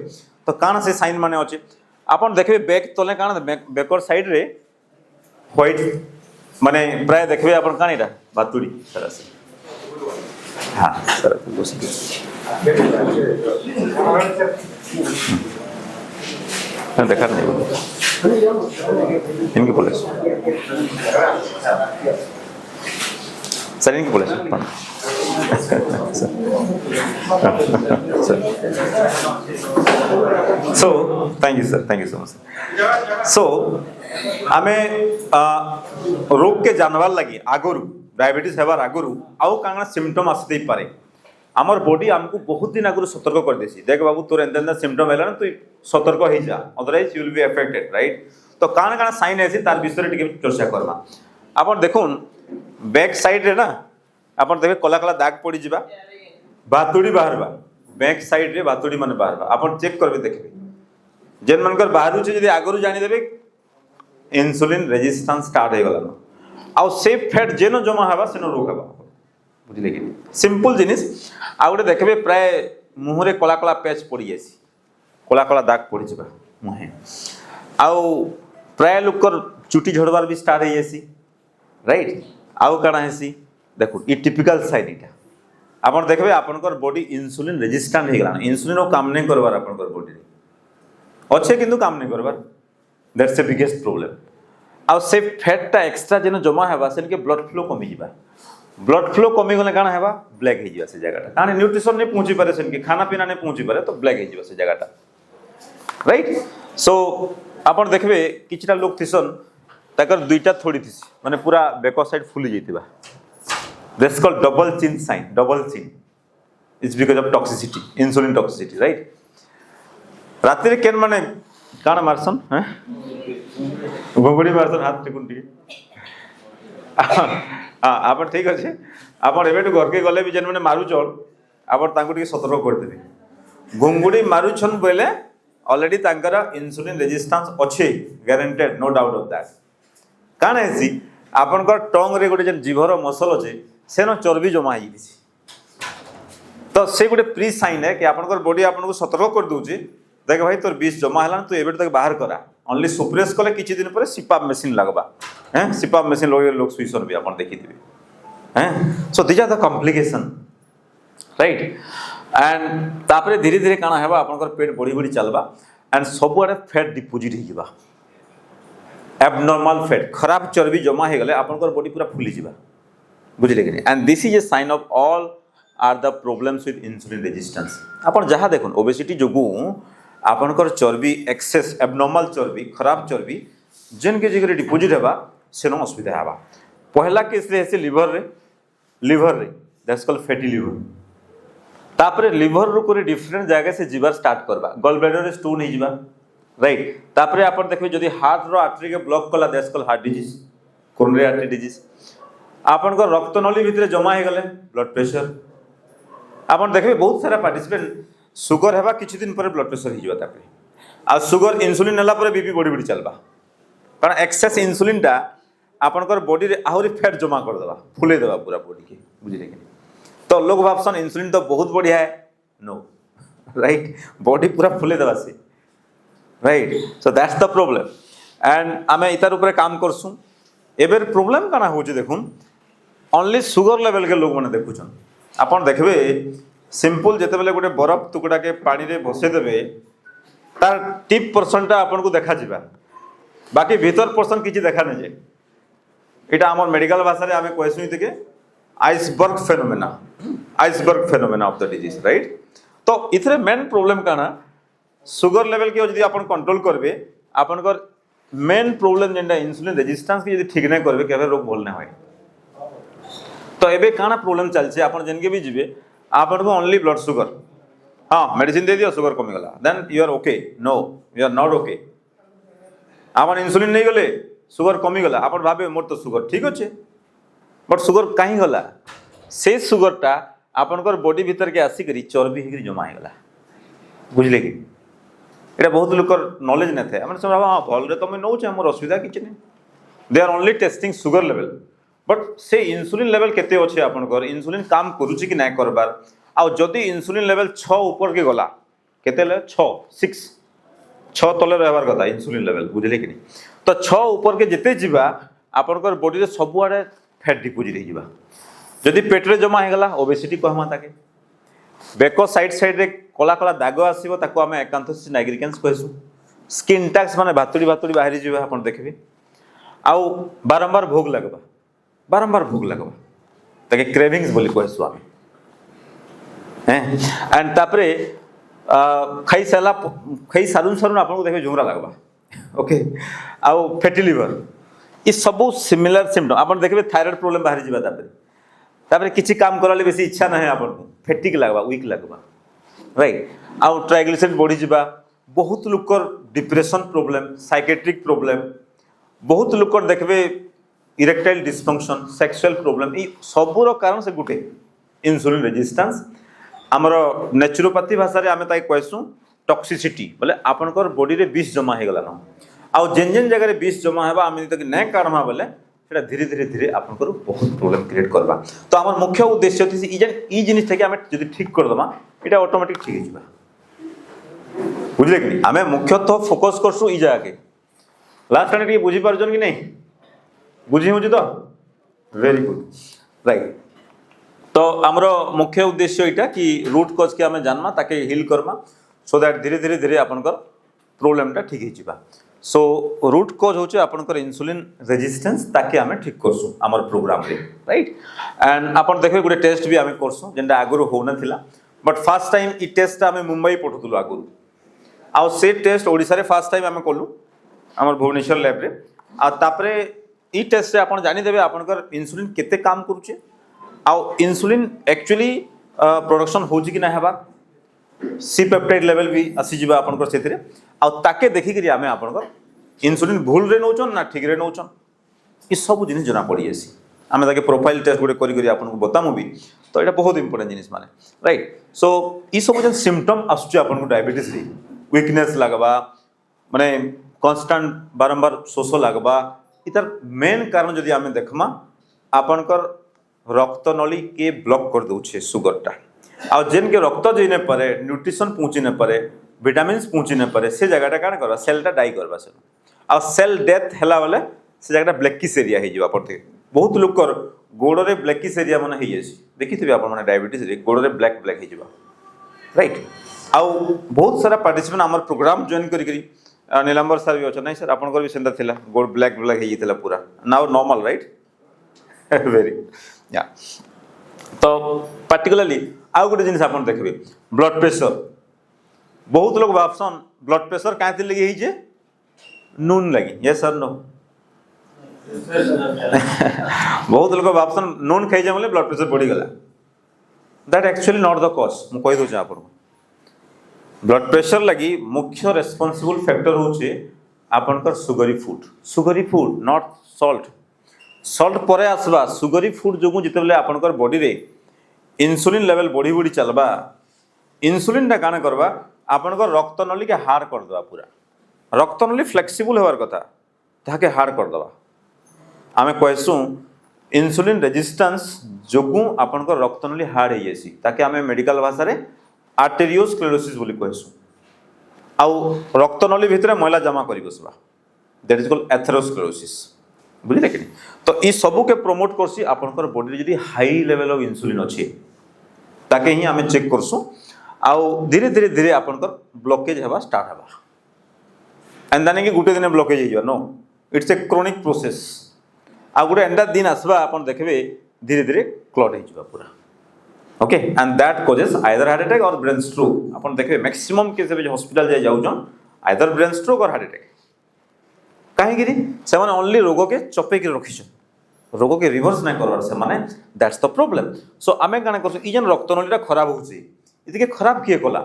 तो काण से साइन माने अछि आपन देखबे बैक तले काण बैकर साइड रे व्हाइट माने प्राय देखबे आपन काण इटा बातुडी सरस हां सर देखा नहीं इनके बोले सर इनके बोले so thank you so much so आमे रोग के जानवर लगी आगुरु डायबिटीज हेबार आगुरु आउ कांगना सिम्पटम आसी दे पारे आमर बॉडी हमको बहुत दिन आगुरु सतर्क कर देसी देख बाबू तोर एंदा सिम्पटम हैला न तू सतर्क हो जा otherwise you will be affected right तो कान कान साइन है तार विषय टिके चर्चा करबा आपन देखुन बैक साइड रे ना आपन देखे कला कला दाग पड़ी जिबा बातुड़ी बाहरबा बैक साइड रे बातुड़ी माने बाहरबा आपन चेक करबे देखबे जेन मनकर बाहरु छै जदी आगरु जानि देबे इंसुलिन रेजिस्टेंस स्टार्ट हे गला न आ सेफ फैट जेनो जमा हबा सेनो रोग हबा बुझले कि सिंपल जिनिस आ गोटे देखबे प्राय मुहरे कला कला पैच पड़ी जासी कला कला दाग पड़ जा मुहे आउ प्राय लोकर चुटी झड़बार भी स्टार्ट हो जासी राइट आउ काଣା हेसी देखो ये टिपिकल साइन इटा आपण देखबे आपनकर बॉडी इंसुलिन रेजिस्टेंट हो गला इंसुलिन ओ काम नहीं करबार आपनकर बॉडी रे अच्छे किंतु काम नहीं करबार दैट्स द बिगेस्ट प्रॉब्लम आउ से फैटटा एक्स्ट्रा जेन जमा हेबा सेन के ब्लड फ्लो कमी जिबा ब्लड फ्लो कमी गले काଣା हेबा ब्लैक हो जिबा से जगहटा काने न्यूट्रिशन नहीं पहुंची पारे सेन के खाना पीना नहीं पहुंची पारे तो ब्लैक हो जिबा से जगहटा राइट सो आपण देखबे किछटा लोग थिसन ताकर दुईटा थोड़ी थिसी माने पूरा बेक साइड फुली जैतिबा that's called double chin sign double chin it's because of toxicity insulin toxicity right रात रे केन माने काना मारसन हैं गोगड़ी मारसन हाथ टिकुंटी आपण ठीक अछि आपण एबेटु घर के गले भी जेन माने मारू चल आपण तांको टिके सतर्क कर देबे गोंगुडी मारू छन बोले ऑलरेडी तांकर इंसुलिन रेजिस्टेंस अच्छे guaranteed no doubt of that काण है आपनकर टंग रे गोटे जीभर मसल अच्छे सेन चर्बी जमा हो तो से गोटे प्री साइन है कि आपनकर बॉडी आपको सतर्क कर दूची देख भाई तोर विष जमा है तू एबे बाहर करा ओनली सुप्रेस कले किछि दिन पर सिपाप मशीन लगवा हैं सिपाप मशीन लगे लोग सुइसन भी आपन देखि दिबे हैं so this are the complication right and तापरे धीरे धीरे काना हेबा आपनकर पेट बढ़ी बढ़ी चलबा एंड सब आड़े फैट डिपोजिट हो जिबा एबनॉर्मल फैट खराब चर्बी जमा हो गले आपनकर बॉडी पूरा फुली जिबा बुझले कि and this is a sign of all are the problems with insulin resistance आपन जहाँ देखुन ओबेसिटी जोगु आपनकर चर्बी एक्सेस एबनॉर्मल चर्बी खराब चर्बी जेन के जगह डिपोजिट हेबा सेनो असुविधा हेबा पहला केस रे से लिवर रे दैट्स कॉल्ड फैटी लिवर तापरे लिवर रो कोरे डिफरेंट जगह से जीवार स्टार्ट करबा गॉल ब्लैडर रे स्टोन हो जिबा राइट तापरे आपण देखबे जदी हार्ट रो आर्टरी के ब्लॉक कला that's called heart disease coronary artery disease आपण को रक्त नली भितरे जमा हो गले ब्लड प्रेशर आपण देखबे बहुत सारा पार्टिसिपेंट सुगर हेबा किछि दिन पर ब्लड प्रेशर हो जिबा तापरे आ सुगर इंसुलिन नेला पर बीपी बॉडी बॉडी चलबा कारण एक्सेस इंसुलिन टा आपनकर बॉडी रे आहुरी फैट जमा कर देबा फुले देबा पूरा बॉडी के बुझिले कि तो लोग भाबसन इंसुलिन तो बहुत बढ़िया है नो राइट बॉडी पूरा फुले देबा से right so that's the problem and आमे इतार ऊपर काम करसु एबेर प्रॉब्लम काना होचे देखुन ओनली शुगर लेवल के लोग माने देखुछन आपण देखबे सिंपल जेते बेले गोटे बरफ टुकड़ा के पानी रे बसे देबे तार टिप परसेंट आपण को देखा जिबा बाकी भीतर पर्सन किछि देखा नै जे एटा हमर मेडिकल भाषा रे आमे कहसु इतके iceberg phenomena of the disease right तो इथरे मेन प्रॉब्लम काना शुगर लेवल के यदि आपण कंट्रोल करबे आपनकर मेन प्रॉब्लम जेंडा इंसुलिन रेजिस्टेंस के यदि ठीक नै करबे केबे रोग भल नै होय तो एबे काना प्रॉब्लम चलछे आपण जेनके भी जिबे आपन को ओनली ब्लड शुगर हां मेडिसिन दे दियो शुगर कमी गला then you are okay no you are not okay आपन इंसुलिन नै गले शुगर कमी गला आपन भाबे मोर तो शुगर ठीक अछि बट शुगर कहीं गला से शुगरटा आपनकर बॉडी भीतर के आसी करी चर्बी हिकरी जमा हो गला बुझले कि एटा बहुत लोकर नॉलेज न थे हमन सब हां भल रे तमे नौ छ हमर असुविधा किछ नै they are only testing sugar level but say insulin level केते अछि आपनकर इंसुलिन काम करूची कि नै करबार आ जदी इंसुलिन लेवल 6 ऊपर के गला केते ले 6 तले रहबार कथा इंसुलिन लेवल बुझले कि तो 6 ऊपर के जेते जिबा आपनकर बॉडी रे सब आड़े फैट डिपोजिट हो जिबा जदि पेटरे जमा हो गला ओबेसिटी कहमा ताके बेको साइड रे कला कला दाग आसीबो ताको हमें एकांथोसिस नाइग्रिकेंस कहसु स्किन टैक्स माने भातुड़ी बाहरी जिबा आपण देखबे आउ बारंबार भोग लगबा ताके क्रेविंग्स बोली कहसु हमें हैं एंड तापरे खाई सारुन आपन को देखबे झुमरा लगबा ओके आउ फैटी लिवर ये सब सिमिलर सिम्पटम आपन देखबे थायराइड प्रॉब्लम बाहरी जिबा तापरे किछि काम करले बेसी इच्छा नहीं आपन को फैटिक लगबा वीक लगबा राइट आउ ट्राइग्लिसराइड बढ़ी जिबा बहुत लोकर डिप्रेशन प्रॉब्लम साइकेट्रिक प्रॉब्लम बहुत लोकर देखबे इरेक्टाइल डिसफंक्शन सेक्सुअल प्रॉब्लम ये सबुर कारण से गुटे इंसुलिन रेजिस्टेंस हमर नेचुरोपैथी भाषा रे आमे ताई कहसु टॉक्सिसिटी बोले आपनकर बॉडी रे विष जमा हो गला न आउ जेन जगह रे विष जमा हेबा आमे तक नै काढमा बोले सेटा धीरे धीरे आपनकर बहुत प्रॉब्लम क्रिएट करबा तो हमर मुख्य उद्देश्य थी ई जिनिस थे कि आमे जदी ठीक कर दमा एटा ऑटोमेटिक ठीक हो जिबा बुझले कि आम मुख्यतः फोकस करसु ई जगह के लास्ट टाइम बुझी पार्छन कि नहीं बुझी हो तो वेरी गुड राइट। तो आमर मुख्य उद्देश्य यहाँ कि रूट कज के आम जानमा ताके हिल करमा सो दैट धीरे धीरे धीरे आपनकर प्रोब्लेमटा ठीक हो। सो रूट कज होचे आपनकर इंसुलिन रेजिस्टेंस ताके आम ठीक करसु आमर प्रोग्राम रे राइट। एंड आपन देखबे गोटे टेस्ट भी आम करसु जेनटा आगुरु हो नथिला बट फास्ट टाइम ई टेस्ट आम मुंबई पठुतलु आगुरु आ से टेस्ट ओडिसा रे फास्ट टाइम आम कलु आमर भुवनेश्वर लैब रे आ तापरे ई टेस्ट रे आपन जानि देबे आपनकर इंसुलिन केते काम करूचे आ इंसुलिन एक्चुअली प्रोडक्शन होची कि ना हेबा सी पेप्टाइड लेवल भी आसी जिबा आपनकर सेथिरे आ ताके देखि करी आमे आपनकर इंसुलिन भूल रे नौचन ना ठीक रे नौचन ई सब जिनिस जना पड़ी आसी आमे ताके प्रोफाइल टेस्ट गुटे करी करी आपनको बतामु भी तो एटा बहुत इंपोर्टेंट जिनिस माने राइट। सो ई सब जन सिम्पटम आसुचे आपनको डायबिटीज रे वीकनेस लागबा माने कांस्टेंट बारंबार शोष लागबा इतर मेन कारण जदि आमे देखमा आपनकर रक्त नली के ब्लॉक कर दउछे सुगरटा आ जेन के रक्त जइने पारे न्यूट्रिशन पहुंची न पारे विटामिन्स पहुंची न पारे से जगहटा काण करबा सेलटा डाई करबा से आ सेल डेथ हैला वाले से जगहटा ब्लैकिश एरिया हे जिबा पड़ते बहुत लोकर गोड़ रे ब्लैकिश एरिया माने हे जेसी देखिथिबे आपन माने डायबिटीज रे गोड़ रे ब्लैक ब्लैक हे जिबा राइट। आ बहुत सारा पार्टिसिपेंट हमर प्रोग्राम जॉइन करी करी नीलांबर सर भी अच्छा नहीं सर आपनकर भी सेंदा थिला गोड़ ब्लैक ब्लैक हे जितला पूरा नाउ नॉर्मल राइट वेरी या। तो पार्टिकुलरली आउ गोटे जिनिस आपन देखबे ब्लड प्रेशर बहुत लोग भाबसन ब्लड प्रेशर काहे लगी हे जे नून लगी यस सर नो बहुत लोग भाबसन नून खाइ जे ब्लड प्रेशर बढ़ी गला that actually not the cause मु कहि दो आपन ब्लड प्रेशर लगी मुख्य रेस्पॉन्सिबल फैक्टर होचे आपनकर Sugri food not salt salt परे आसबा सुगरी फूड जो जितेबले आपनकर बॉडी रे इंसुलिन लेवल बढ़ी बढ़ी चलबा इंसुलिन टा काना करबा आपनकर रक्त नली के हार्ड कर दवा पूरा रक्त नली फ्लेक्सिबल होवार कथा ताके हार्ड कर दवा आमे कहसु इंसुलिन रेजिस्टेंस जोगु आपनकर रक्त नली हार्ड हे जेसी ताके आमे मेडिकल भाषा रे आर्टेरियोस्क्लेरोसिस बोली कहसु आउ रक्त नली भितरे मैला जमा करि बसबा दैट इज कॉल्ड एथेरोस्क्लेरोसिस बुझले कि तो ई सबू के प्रमोट करसी आपनकर बॉडी रे जदी हाई लेवल ऑफ इंसुलिन अछि ताके ही आमे चेक करसु आउ धीरे धीरे धीरे आपनकर ब्लॉकेज हेबा स्टार्ट हेबा एंदा नै कि गुटे दिन ब्लॉकेज हे no it's a chronic process आ गुटे एंदा दिन आसबा आपन देखबे धीरे धीरे क्लॉट हे जिबा पूरा okay and that causes either heart attack और ब्रेन स्ट्रोक आपन देखबे मैक्सिमम केस में हॉस्पिटल जाय जाउजन आइदर ब्रेन स्ट्रोक और हार्ट अटैक कहीं से ओनली रोग के चपेक रखी रोग के रिवर्स नहीं करवार से माने दैट्स द प्रॉब्लम। सो आमे काना करसु ई जन रक्त नलीटा खराब होची इदिके खराब किए कला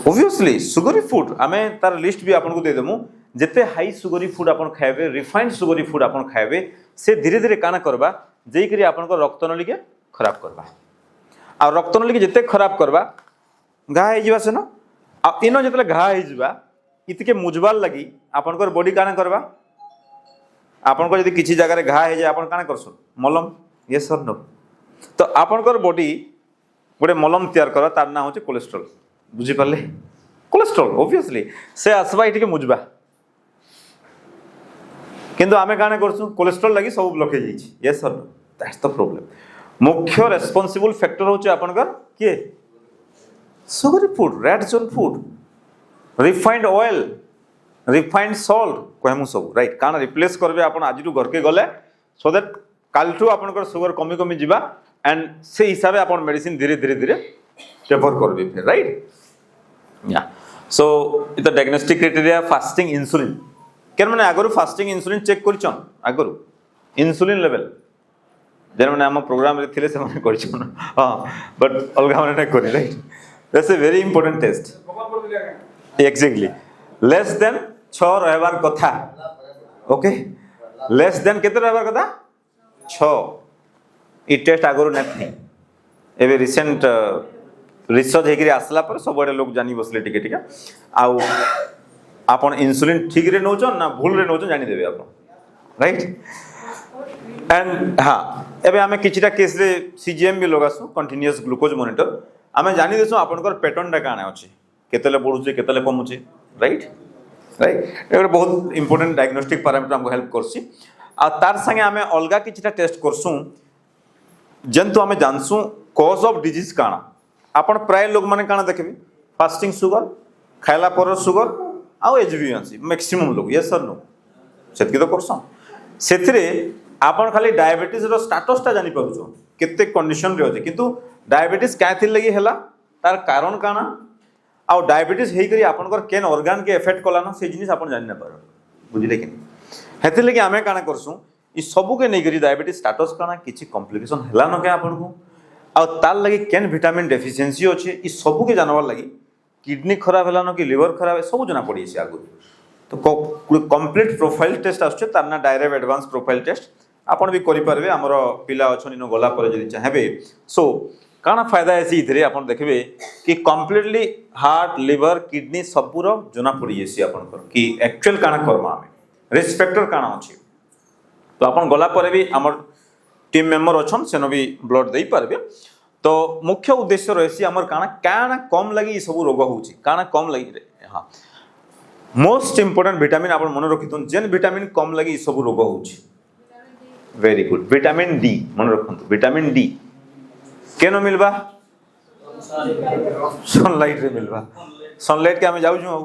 ऑब्वियसली सुगरी फूड आमे तार लिस्ट भी आपन को दे देमु जेते हाई सुगरी फूड आपन खाइबे रिफाइंड सुगरी फूड आपन खाइबे से धीरे धीरे काना करबा जेई करी आपन को रक्त नली के खराब करबा आ रक्त नली के जेते खराब करबा घा हे जिबा से न आ इनो जेतले घा हे जिबा इतके मुजबाल लगी आपनकर बॉडी काना करबा आपनकर यदि किसी जगह रे घा हे जे आपन काना करसु मलम यस सर नो तो आपनकर बॉडी गोटे मलम तैयार करा तार ना होचे कोलेस्ट्रॉल बुझी पाले कोलेस्ट्रॉल ऑब्वियसली से आसबा इटके मुजबा किंतु आमे काना करसु कोलेस्ट्रॉल लगी सब ब्लॉकेज हिची yes sir no that's the problem मुख्य रेस्पॉन्सिबल फैक्टर होचे आपनकर के sugary food red zone food refined oil refined salt कहमु सब राइट काना रिप्लेस करबे आपन आजिरु घर के गले सो दैट कालठू आपनकर शुगर कमी कमी जिबा एंड से हिसाब से आपन मेडिसिन धीरे धीरे धीरे टेपर करबे फिर राइट या। So it the diagnostic criteria fasting insulin केन माने आगरु फास्टिंग इंसुलिन चेक करछन आगरु इंसुलिन लेवल जेन माने हम प्रोग्राम रे थिले से माने करछन हां बट अलगा माने नहीं करी right that's a very important test exactly less than 6 रहबार कथा ओके लेस देन केते रहबार कथा 6 ई टेस्ट आगरो नै एबे रिसेंट रिसर्च हेकरी आसला पर सबडे लोग जानी बसले टिके टिके आउ आपन इंसुलिन ठीक रे नोचन ना भूल रे नोचन जानी देबे आपन राइट एंड हां एबे हमें किछिटा केस रे सीजीएम भी लगासु कंटीन्यूअस ग्लूकोज मॉनिटर आमे जानि देसु आपनकर पैटर्न डा काने अछि केतले बढ़ुचे केतले कमुचे राइट राइट ए बहुत इंपोर्टेंट डायग्नोस्टिक पैरामीटर हमको हेल्प करसी आ तार संगे आमे अलगा किछटा टेस्ट करसु जंतु आमे जानसु कॉज ऑफ डिजीज काना आपण प्राय लोग माने काना देखबे फास्टिंग शुगर खाइला पर शुगर आ एचबीएनसी मैक्सिमम लोग यस सर नो सेतकी तो करसम सेथिरे आपण खाली डायबिटीज रो स्टेटस ता जानि पाउछो केते कंडीशन रे अछि किंतु डायबिटीज काथिर लगी हैला तार कारण काना आ डायबिटीज हेई करी आपनकर केन ऑर्गन के इफेक्ट कला ना से जिनिस आपण जानि ना पारो बुझिले कि हेति लगी आमे काना करसु ई सबु के नै करी डायबिटीज स्टेटस काना किछि कॉम्प्लिकेशन हैला न के आपन को आ तार लगी केन विटामिन डेफिशिएंसी अछि ई सबु के जानवर लगी किडनी खराब हैला न कि लिवर खराब है सबु जना पड़ी छै आगु तो कंप्लीट प्रोफाइल टेस्ट आछे तार ना डायरेक्ट एडवांस प्रोफाइल टेस्ट आपण भी करि परबे हमर पिला अछन नो गला पर जदि चाहेबे सो काना फायदा है इधरे आपण देखबे कि कंप्लीटली हार्ट लिवर किडनी सबुरो जना पड़ी जेसी आपण कर कि एक्चुअल काना कर्मा हमें रिस्क फैक्टर काना अछि तो आपण गला पर भी हमर टीम मेंबर अछन सेनो भी ब्लड देई परबे तो मुख्य उद्देश्य रहसी हमर काना काना कम लगी ई सब रोग होउची काना कम लगी रे हां मोस्ट इंपोर्टेंट विटामिन आपण मन रखितन जेन विटामिन कम लगी ई सब रोग होउची वेरी गुड विटामिन डी मन रखंतु विटामिन डी केनो मिलबा सनलाइट रे मिलबा सनलाइट के हमें जाउ छु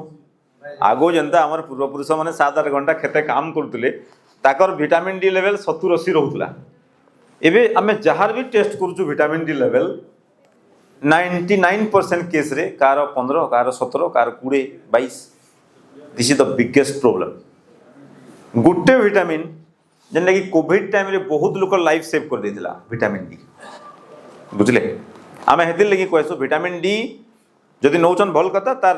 आगो जनता हमर पूर्व पुरुष माने 7-8 घंटा खेते काम करतले ताकर विटामिन डी लेवल 70-80 रहउतला एबे हमें जहार भी टेस्ट करूछु विटामिन डी लेवल 99% केस रे कार 15 कार 17 कार 20 22 this is the biggest problem गुटे विटामिन जेन कि कोविड टाइम रे बहुत लोक लाइफ सेव कर देतिला विटामिन डी बुझले आमे हेतिल लगी कहसु विटामिन डी जदि नौचन भल कथा तार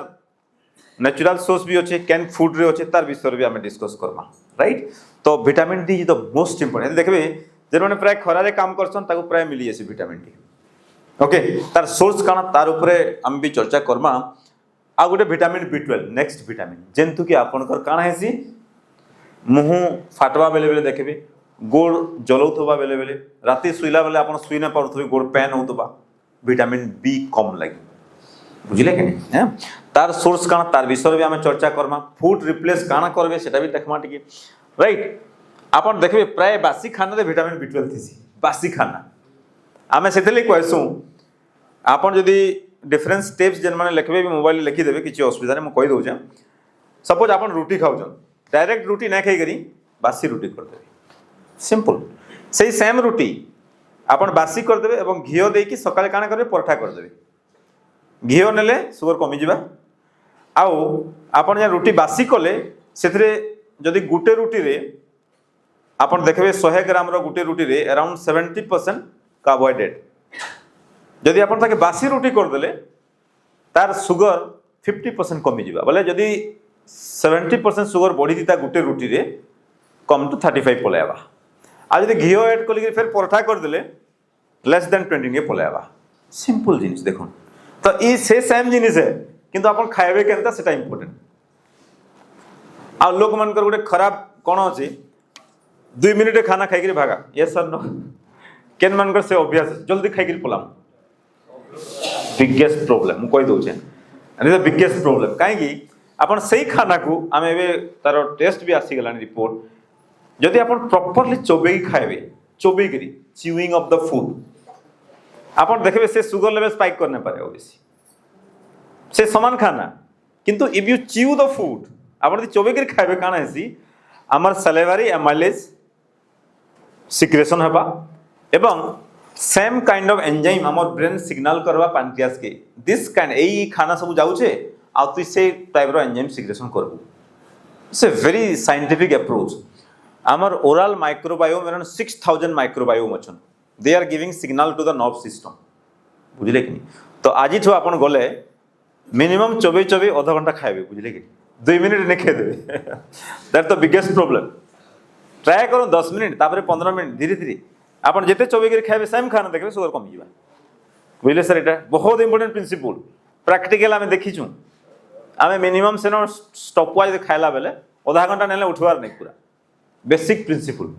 नेचुरल सोर्स भी अच्छे कैन फूड रे अच्छे तार विषय भी आमे डिस्कस करमा राइट तो vitamin D is the most important देखबे जे माने प्राय खरारे काम करछन ताको प्राय मिली जेसी विटामिन डी ओके तार सोर्स काना तार ऊपर हम भी चर्चा करमा आ गुटे विटामिन B12 नेक्स्ट विटामिन जेंतु कि आपनकर काना हेसी मुह फाटवा बेले बेले देखबे गोड़ जलौथबा बेले बेले राती सुइला बेले आपन सुइ ना पड़थबे गोड़ पेन होतबा विटामिन बी कम लागि बुझिले कि हैं तार सोर्स काना तार विषय भी हमें चर्चा करमा फूड रिप्लेस काना करबे सेटा भी देखमा टिके राइट आपन देखबे प्राय बासी खाना रे विटामिन B12 थिसी बासी खाना आमे सेतले कहसु आपन जदी डिफरेंट स्टेप्स जेन माने लिखबे भी मोबाइल लिखि देबे किछि असुविधा नै म कहि दउ छै सपोज आपन रोटी खाउछन डायरेक्ट रोटी ना खाई करी बासी रोटी कर देबे सिंपल सही सेम रोटी आपण बासी कर देबे एवं घियो दे कि सकाळे काना करबे पराठा कर देबे घियो नेले सुगर कमी जिबा आउ आपण जे रोटी बासी कले सेथरे जदी गुटे रोटी रे आपण देखबे 100 ग्राम रो गुटे रोटी रे अराउंड 70% कार्बोहाइड्रेट जदी आपण ताके बासी रोटी कर देले तार सुगर 50% कमी जिबा बोले जदी 70% सुगर बढ़ी दिता गुटे रोटी रे कम टू 35 पलेबा आ जदी घियो ऐड कली फिर पराठा कर देले लेस देन 20 के पलेबा सिंपल जिनिस देखो तो ई से सेम जिनिस है किंतु अपन खाइबे केनता सेटा इंपोर्टेंट आ लोक मन कर गुटे खराब कोन अछि 2 मिनिट खाना खाइ के भागा यस सर नो केन मन कर से अभ्यास जल्दी खाइ के पलाम बिगेस्ट प्रॉब्लम म कहि दउ छै एंड द बिगेस्ट प्रॉब्लम काहे कि अपन सही खाना को आमे एबे तारो टेस्ट भी आसी गलानी रिपोर्ट जदि अपन प्रॉपर्ली चोबेई खाइबे चोबेई करी च्यूइंग ऑफ द फूड अपन देखबे से शुगर लेवल स्पाइक करने पारे ओबेसी से समान खाना किंतु if you chew the food अपन जदि चोबेई करी खाइबे काना हेसी हमर सलेवरी एमाइलेज सिक्रेशन हेबा एवं सेम काइंड ऑफ एंजाइम हमर ब्रेन सिग्नल करबा पैनक्रियास के दिस काइंड एई खाना सब जाउ छे आ तु से टाइप रो एंजाइम सिक्रेशन करबू it's a very scientific approach आमर ओरल माइक्रोबायोम अराउंड 6000 माइक्रोबायोम अछन they are giving signal to the nerve system बुझिले कि तो आज ठो आपण गले मिनिमम 24 आधा घंटा खाइबे बुझिले कि 2 मिनिट ने खे देबे that the biggest problem try करो 10 मिनिट तापर 15 मिनिट धीरे धीरे आपण जेते 24 के खाइबे सेम खाना देखबे शुगर कम जिबा बुझिले सर एटा बहुत इंपोर्टेंट प्रिंसिपल प्रैक्टिकल हमें देखि छु हमें मिनिमम से नो स्टॉप वाइज खाइला बेले आधा घंटा नेले उठवार नहीं पूरा बेसिक प्रिंसिपल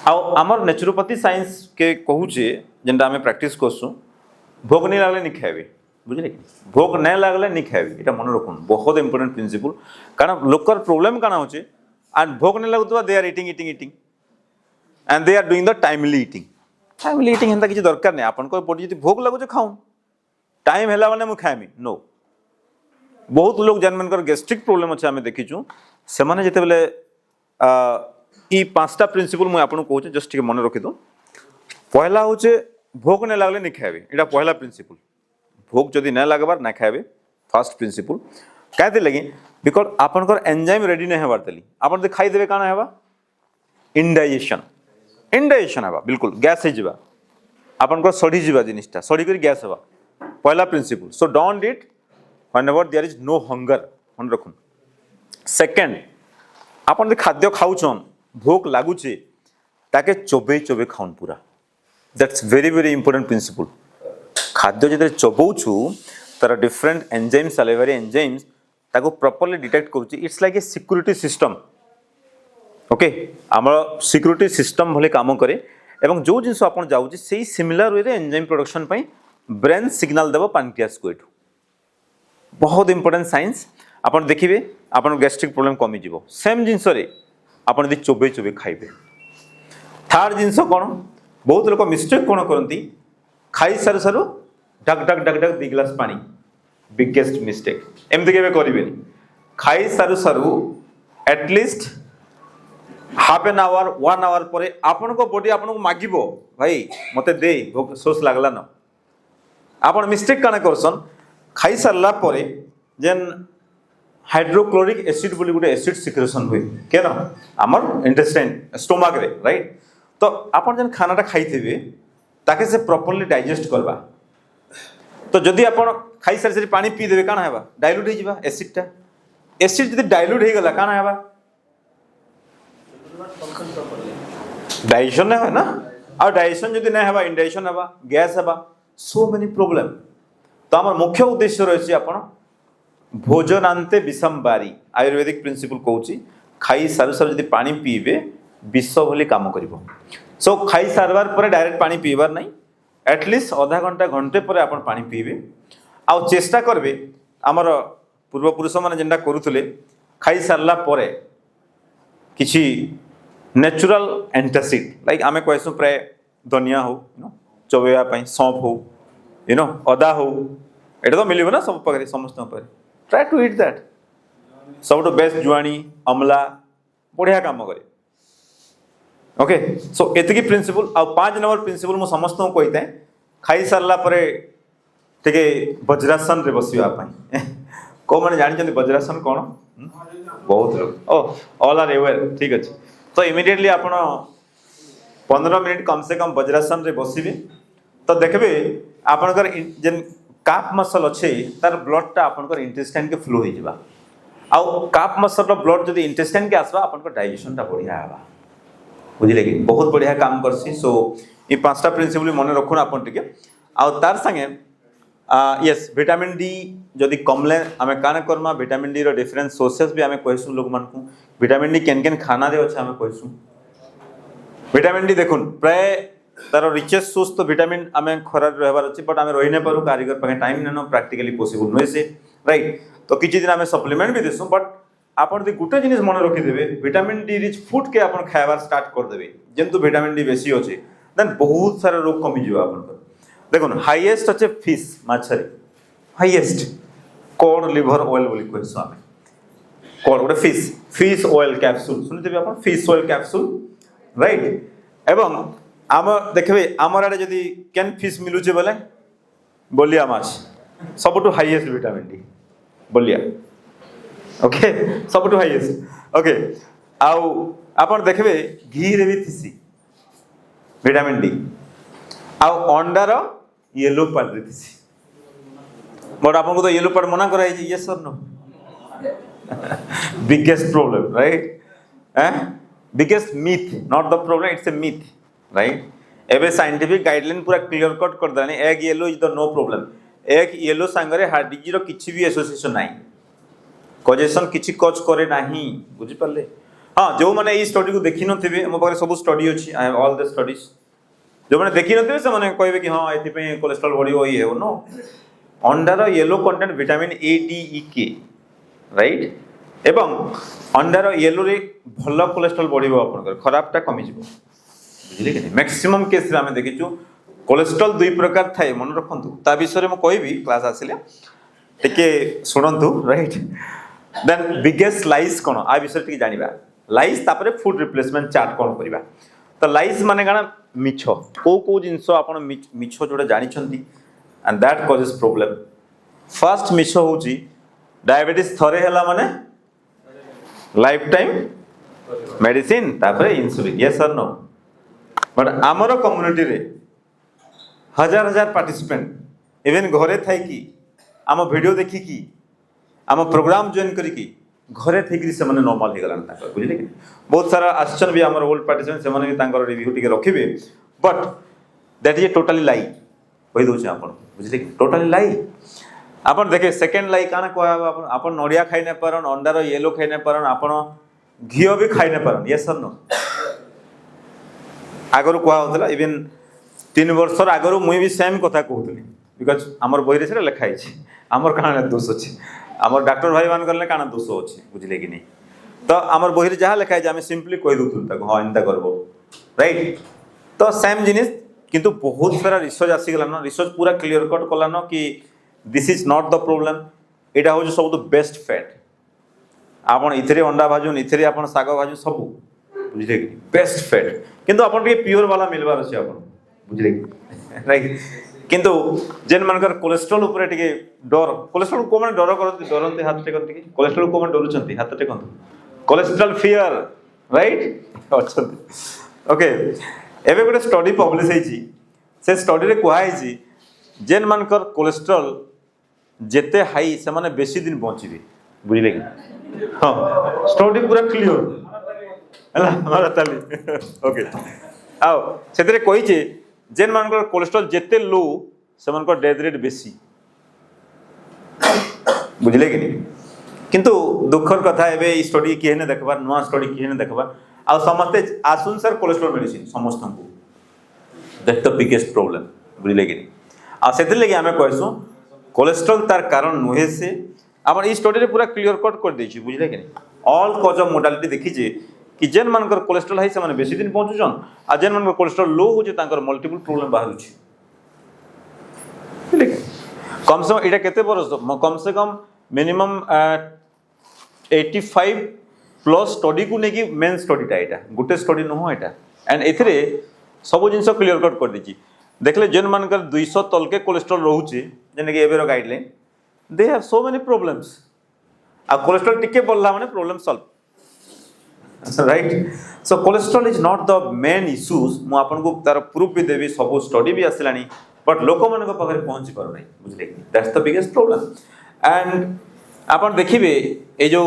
आ हमर नेचुरोपैथी साइंस के कहूचे जेंटा हमें प्रैक्टिस करसु भोग नहीं लगले नहीं खाइबे बुझले कि भोग नहीं लगले नहीं खाइबे एटा मन रखुन बहुत इंपोर्टेंट प्रिंसिपल कारण लोकर प्रॉब्लम काना होचे एंड भोग नहीं लगुतबा they are eating and they are doing the timely eating हेंता किछि दरकार नहीं आपन को बॉडी जति भोग लागुचे खाउन टाइम हैला माने मु खाइमी नो बहुत लोग जन मनकर गैस्ट्रिक प्रॉब्लम अच्छे आम देखीचु से माने जेते बेले ई पांचटा प्रिंसिपल मुझे आपको कहूँ जस्ट मन रखिद पहला हूँ भोग नहीं लगले नहीं खाइबे एटा पहला प्रिंसिपल भोग जदि नहीं लगबार ना खाइबे फर्स्ट प्रिंसिपल कहते लगे बिकज आपनकर एंजाइम रेडी नहीं होबार तली आपन खाईदेवे काना हेबा इंडाइजेशन हेबा बिल्कुल गैस हो जावा आपनकर सड़ी जावा जिनिसटा सड़ी कर गैस हेबा पहला principle so don't eat whenever there is no hunger मन रखुन सेकेंड आपन खाद्य खाऊन भोग लगुचे ताके चोबे चोबे खाऊन पूरा that's very very important principle खाद्य जो चोबौछु तार डिफरेंट एंजाइम्स सालिवरी एंजाइम्स ताको प्रॉपर्ली डिटेक्ट करूची it's like a security system okay आमर सिक्योरिटी सिस्टम भले काम करे एवं जो जिनस आपन जाउची सेही सिमिलर वे रे एंजाइम प्रोडक्शन पई ब्रेन सिग्नल देबो पैनक्रियास को एठू बहुत इंपोर्टेंट साइंस आपन देखिबे आपन गैस्ट्रिक प्रॉब्लम कमी जीवो सेम जिनस रे आपन यदि चोबे चोबे खाइबे थर्ड जिनस कोन बहुत लोग मिस्टेक कोन करंती खाई सारू सारू डक डक डक डक 2 ग्लास पानी बिगेस्ट मिस्टेक एमती केबे करिवेनी खाई सारू सारू at least half an hour 1 hour पर आपन को बॉडी आपन को मागिबो भाई मते दे भोक सोस लागला न आपन मिस्टेक काना करसन खाई सारला परे जेन हाइड्रोक्लोरिक एसिड बोली गोटे एसिड सिक्रेशन हुए केन आमर इंटेस्टाइन स्टोमक रे राइट तो आपन जेन खानाटा खाइथिबे ताके से प्रॉपर्ली डाइजेस्ट करबा तो जदि आपन खाई सारी सारी पानी पी देबे काना हेबा डाइल्यूट हो जिबा एसिडटा एसिड जदि डाइल्यूट हो गला काना हेबा डाइजेशन ना है ना और डाइजेशन जदि ना हेबा इंडाइजेशन हेबा गैस हेबा सो मेनी प्रॉब्लम तो आमर मुख्य उद्देश्य रहिछि आपन भोजनांते विषम बारी आयुर्वेदिक प्रिंसिपल कहूँ खाई सारू सारू जब पानी पीबे विष भली काम करिवो सो खाई सारवार पर डायरेक्ट पानी पीबार नहीं एटलिस्ट आधा घंटा घंटे पर आपन पानी पीबे आउ चेष्टा करबे आमर पूर्वपुरुष मैंने जेनटा करुले खाई सारला परे किछि नेचुरल एंटासिड लाइक आमे कहसु प्राय धनिया हो चबेया पई सौंफ हो अदा हो एटा तो मिलिबो ना सब पाखरे समस्त पाखरे ट्राई टू इट दैट सब बेस्ट जुआणी अमला बढ़िया काम करे ओके सो एतिकी प्रिंसिपल आ 5 नंबर प्रिंसिपल मु समस्त को कही था खाई सारला परे टिके वज्रासन रे बसिबा पई को माने जानि जंदी वज्रासन कोन बहुत लोग ओ ऑल आर अवेयर ठीक अछि तो इमीडिएटली आपण 15 मिनिट कम से कम वज्रासन रे बसिबे तो देखबे आपनकर जेन काफ मसल अच्छे तार ब्लडटा आपनकर इंटेस्टाइन के फ्लो हो जावा आउ काफ मसल ब्लड जदि इंटेस्टाइन के आसबा आपनकर डाइजेशनटा बढ़िया हेबा बुझिले कि बहुत बढ़िया काम करसी सो ये पांचटा प्रिंसिपल मन रखुन आपन टिके आउ तार संगे यस विटामिन डी जदि कमले आमे काना करमा विटामिन डी रो डिफरेंट सोर्सेस भी आमे कहसु लोग मान को विटामिन डी केन केन खाना दे अछि आमे कहसु विटामिन डी देखुन प्राय तार रिचेस्ट सोर्स तो विटामिन आमे खरार रहबार अछि बट आमे रहि नै पारु कारीगर पाखे टाइम ननो प्रैक्टिकली पॉसिबल नै से राइट तो किछि दिन आमे सप्लीमेंट भी देसु बट आपन दि गुटे जिनिस मन रखि देबे विटामिन डी रिच फूड के आपन खायबार स्टार्ट कर देबे जेंतु विटामिन डी बेसी अछि देन बहुत सारा रोग कमी जिवो आपन को देखुन हाईएस्ट अछि फिश माछरी हाईएस्ट कॉड लिवर ऑयल बोली कहसु आमे कॉड गोटे फिश ऑयल कैप्सूल सुनिते आपन फिश ऑयल कैप्सूल राइट एवं आम देखबे आमर आडे जदि केन फिश मिलुचे बोले बोलिया माछ सबटु हाईएस्ट विटामिन डी बोलिया ओके सबटु हाईएस्ट ओके आउ आपन देखबे घी रे भी थिसी विटामिन डी आउ अंडार येलो पार्ट रे थिसी बट आपन को तो येलो पार्ट मना कराई जे यस और no biggest problem right biggest myth not the problem it's a myth right एबे साइंटिफिक गाइडलाइन पूरा क्लियर कट कर दानी egg yellow is the no problem egg yellow संगरे हार्ट डिजीज रो किछि भी एसोसिएशन नाही कजेशन किछि कज करे नाही बुझि परले हां जो माने ई स्टडी को देखि नथिबे हम पारे सब स्टडी अछि I have all the studies जो मैंने देखी नथिबे से माने कहबे कि हां एथि पे कोलेस्ट्रॉल बढ़ियो ई हेबो नो अंडार yellow content vitamin A D E K right एवं अंडार येलो रे भल कोलेस्ट्रॉल बढ़िबो आपनकर खराबटा कमी जिवो बुझिले कि मैक्सिमम केस रे हम देखिछु कोलेस्ट्रॉल दुई प्रकार थाए मन रखंतु ता विषय में कहबी क्लास आसिले टिके सुनंतु राइट देन बिगेस्ट लाइस कोन आ विषय टिके जानिबा लाइस तापरे फूड रिप्लेसमेंट चार्ट कोन करबा तो लाइस माने गाना मिछ को जिंसो आपण मिछ जोडा जानि छंती and that causes problem first मिछ होची डायबिटीज थरे हला माने लाइफ टाइम मेडिसिन तापरे इंसुलिन यस और नो बट आमर कम्युनिटी रे हजार हजार पार्टिसिपेंट इवन घरे थाई कि आम वीडियो देखी कि आम प्रोग्राम जॉइन करी कि घरे थी से नॉर्मल हो गलान बुझे कि बहुत सारा आसन भी आम ओल्ड पार्टिसिपेंट से रिव्यू टे रखिए but that is a totally lie कही दूचे आप बुझे कि टोटाली लाई आप देखे सेकेंड लाई काना कह आप नड़िया खाई ना पारन अंडार येलो खाई ना पारन आप घी भी खाई ना पारन ये सर नो आगर कहला इवन 3 वर्ष आगर मुई भी सेम कथा कहूली बिकज आमर बही से लिखाई आमर काना दोष अच्छे आमर डॉक्टर भाई मान करले काना दोष अच्छे बुझले कि नहीं तो आमर बही जहाँ लिखाई आम सिंपली कही दूसर हाँ एंता करब राइट तो सेम जिनिस किंतु बहुत सारा रिसर्च आसीगलान रिसर्च पूरा क्लीयर कट कलान कि this is not the problem यहाँ हूँ सब बेस्ट फैट आपन इथे अंडा भाजुन इथे आप शाग भाजुन सब बुझे कि बेस्ट फैट किंतु आपन टिके प्योर वाला मिलबार अछि आपन बुझले कि राइट किंतु जेन मानकर कोलेस्ट्रॉल ऊपर टिके डर कोलेस्ट्रॉल को माने डर करते डरते हाथ टेकंती कि कोलेस्ट्रॉल को माने डरुचंती हाथ टेकंती कोलेस्ट्रॉल फियर राइट अच्छे ओके एबे गोटे स्टडी पब्लिश होईची से स्टडी रे कुहा होईची जेन मानकर कोलेस्ट्रॉल जेते हाई से माने बेसी दिन बंचिबे बुझले कि हां स्टडी पूरा क्लियर हला हमारा ताली ओके आओ सेतरे कहिचे जेन मानकर कोलेस्ट्रॉल जेते लो से मानकर डेथ रेट बेसी बुझले कि नहीं किंतु दुखर कथा एबे ई स्टडी केने देखबार नवा स्टडी केने देखबार आ समस्ते आसुन सर कोलेस्ट्रॉल मेडिसिन समस्त को दैट द बिगेस्ट प्रॉब्लम बुझले कि नहीं आ सेते लगे हमें कहसु कोलेस्ट्रॉल तार कारण नुहे से आपण ई स्टडी रे पूरा क्लियर कट कर देछि बुझले कि नहीं ऑल कॉज ऑफ मोर्टालिटी देखिजे कि जेन मानकर कोलेस्ट्रॉल हाई से बेसी दिन पहुंचुछन आ जेन मानकर कोलेस्ट्रॉल लो होचे तांकर मल्टीपल प्रॉब्लम बाहर होछि कम से कम एटा केते बरस कम से कम मिनिमम 85 प्लस स्टडी को नेकी मेन स्टडी टा एटा गुटे स्टडी न हो एटा एंड एथिरे सब जिंस क्लियर कट कर दिछि देखले जेन मानकर 200 तल के कोलेस्ट्रॉल रहउछि जेने कि एबेरो guideline they have so many problems आ कोलेस्ट्रॉल टिके बोलला माने problem solve right so cholesterol is not the main issues मु आपन को तार प्रूफ भी देबी सब स्टडी भी आसिलानी बट लोक मन को पाखरे पहुंची पारो नै बुझले कि that's the biggest problem and आपन देखिबे ए जो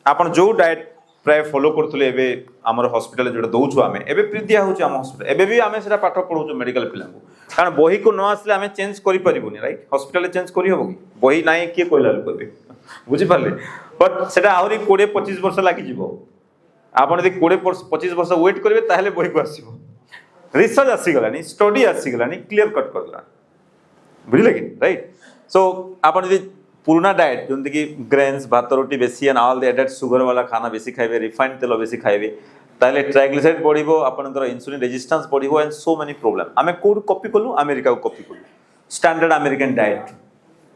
आपन जो डाइट प्राय फॉलो करथले एबे हमर हॉस्पिटल जोडा दउछु आमे एबे प्रिदिया होछु हम हॉस्पिटल एबे भी आमे सेटा पाठ पढौछु मेडिकल पिला को कारण बही को न आसले आमे चेंज करि परिबोनी राइट हॉस्पिटल चेंज करि होबो कि बही नाइ के कोइला करबे बुझि पारले बट सेटा आउरी 20 25 वर्ष लागि जिवो आपन यदि 20-25 वर्ष वेट करेंगे ताहले बही को आसीबो रिसर्च आसीगलानी स्टडी आसीगलानी क्लियर कट करला बुझले कि राइट सो आपन यदि पुराना डाइट जंती कि ग्रेन्स भात रोटी बेसी and all the added sugar वाला खाना बेसी खाइबे रिफाइंड तेल बेसी खाइबे ताहले ट्राइग्लिसराइड बढ़िबो आपनकर इंसुलिन रेजिस्टेंस बढ़िबो एंड सो मेनी प्रॉब्लम आमे कोड कॉपी कलु अमेरिका को कॉपी कलु standard American diet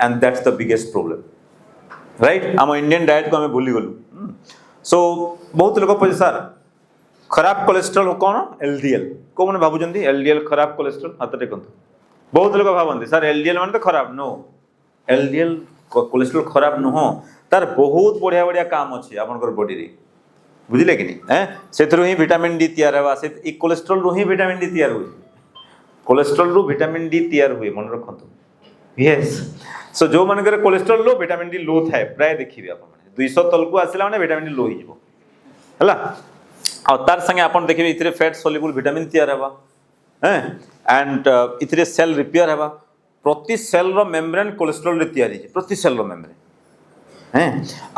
and that's the biggest problem right हम इंडियन डाइट को हमें भूली गलु सो बहुत लोग पचे सर खराब कोलेस्ट्रॉल कौन एलडीएल को मैंने भावुं एलडीएल खराब कोलेस्ट्रॉल हाथ टेकंतु बहुत लोग भावती सर एलडीएल मान तो खराब नो एलडीएल कोलेस्ट्रॉल खराब नुह तार बहुत बढ़िया बढ़िया काम अच्छे आपनकर बॉडी रे बुझिले कि नहीं सेथरु ही विटामिन डी तैयार हवा से ई कोलेस्ट्रॉल रु ही विटामिन डी तैयार हुए कोलेस्ट्रॉल रु विटामिन डी तैयार हुए मन रखंतु यस सो जो मानकर कोलेस्ट्रॉल लो विटामिन डी लो थाए प्राय देखिबे आप 200 तल को आसिला माने विटामिन डी लो ही जिवो हला आ तार संगे आपन देखिबे इतरे फैट सोल्युबल विटामिन तैयार हवा एंड इतरे सेल रिपेयर हवा प्रति सेल रो मेम्ब्रेन कोलेस्ट्रॉल रे तैयार है प्रति सेल रो मेम्ब्रेन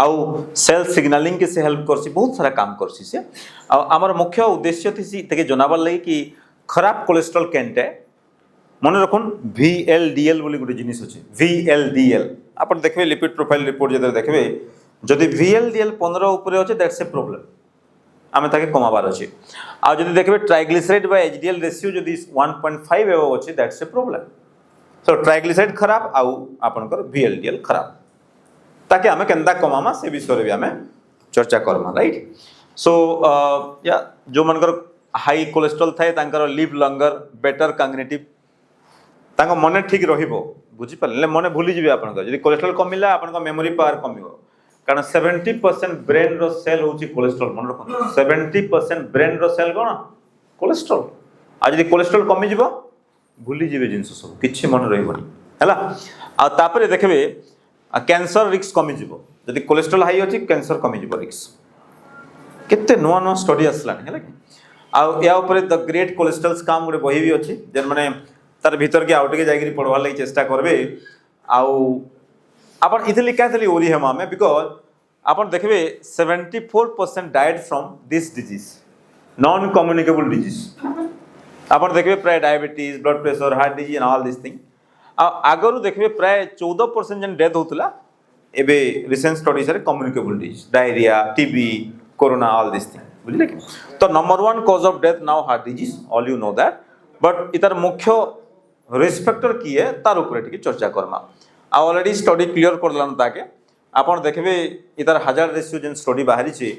आउ सेल सिग्नलिंग के से हेल्प करसी बहुत सारा काम करसी से आ हमर मुख्य उद्देश्य थी तके जनाबर लगी कि खराब कोलेस्ट्रॉल केनटे मन रखुन VLDL बोली गोटे जिनिस अच्छे VLDL आप देखिए लिपिड प्रोफाइल रिपोर्ट जो देखिए जदि VLDL 15 ऊपर अच्छे दैट्स ए प्रॉब्लम आम ताके कमाबार अच्छे आ जदि देखिए ट्राइग्लिसराइड बा HDL रेशियो जदि 1.5 एवं अच्छे that's a problem so triglyceride खराब आउ आपनकर VLDL खराब ताकि आमे केंदा कमामा से विषय रे आमे चर्चा करमा राइट सो या जो मनकर हाई कोलेस्ट्रॉल थाए तांकर लिव लॉन्गर बेटर कॉग्निटिव तांको मन ठीक रहिबो बुझी पाले मन भूली जिवे आपनकर जदि कोलेस्ट्रॉल कमिला आपनकर मेमोरी पावर कमिबो कारण 70% ब्रेन रो सेल होची कोलेस्ट्रॉल मन रखो 70% ब्रेन रो सेल कोन कोलेस्ट्रॉल आ जदि कोलेस्ट्रॉल कमि जिवो भूली जिवे जिंस सब किछि मन रहिबोनी हैला आ तापरे देखबे कैंसर रिस्क कमि जिवो जदि कोलेस्ट्रॉल हाई अछि कैंसर कमि जिवो रिस्क केते नुवा नुवा स्टडी आसलानी हैला कि आ या ऊपर द ग्रेट कोलेस्ट्रॉल स्कैम गोटे बही भी अछि जेन माने तार भीतर के आउट के जागिरी पढ़वा लागि चेष्टा करबे आउ अपन इथली कैथली ओरी हम में बिकॉज अपन देखबे 74% died from this disease non communicable disease अपन देखबे प्राय diabetes blood pressure heart disease and all this thing आगरु देखबे प्राय 14% जन डेथ होतला एबे रिसेंट स्टडीज रे communicable disease diarrhoea TB corona all this thing बुझले कि तो number 1 cause of death now heart disease all you know that but इतर मुख्य रिस्क फैक्टर की है तार ऊपर टिके चर्चा करमा आ ऑलरेडी स्टडी क्लियर करलान ताके आपण देखबे इतर हजार रेशियो जन स्टडी बाहरी छे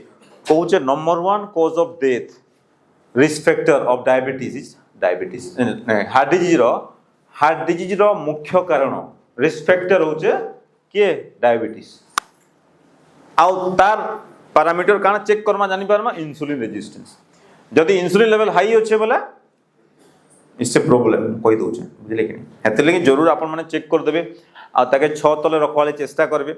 कहूचे number 1 cause of death risk factor of diabetes is diabetes heart disease रो मुख्य कारण रिस्क फैक्टर होचे के डायबिटीज आ तार पैरामीटर काना चेक करमा जानि पारमा इंसुलिन रेजिस्टेंस जदि इंसुलिन लेवल हाई होचे बोला इससे प्रॉब्लम कहि दउचे बुझले कि हेते लगे जरूर आपण माने चेक कर देबे आ ताके 6 तले रखवाले चेष्टा करबे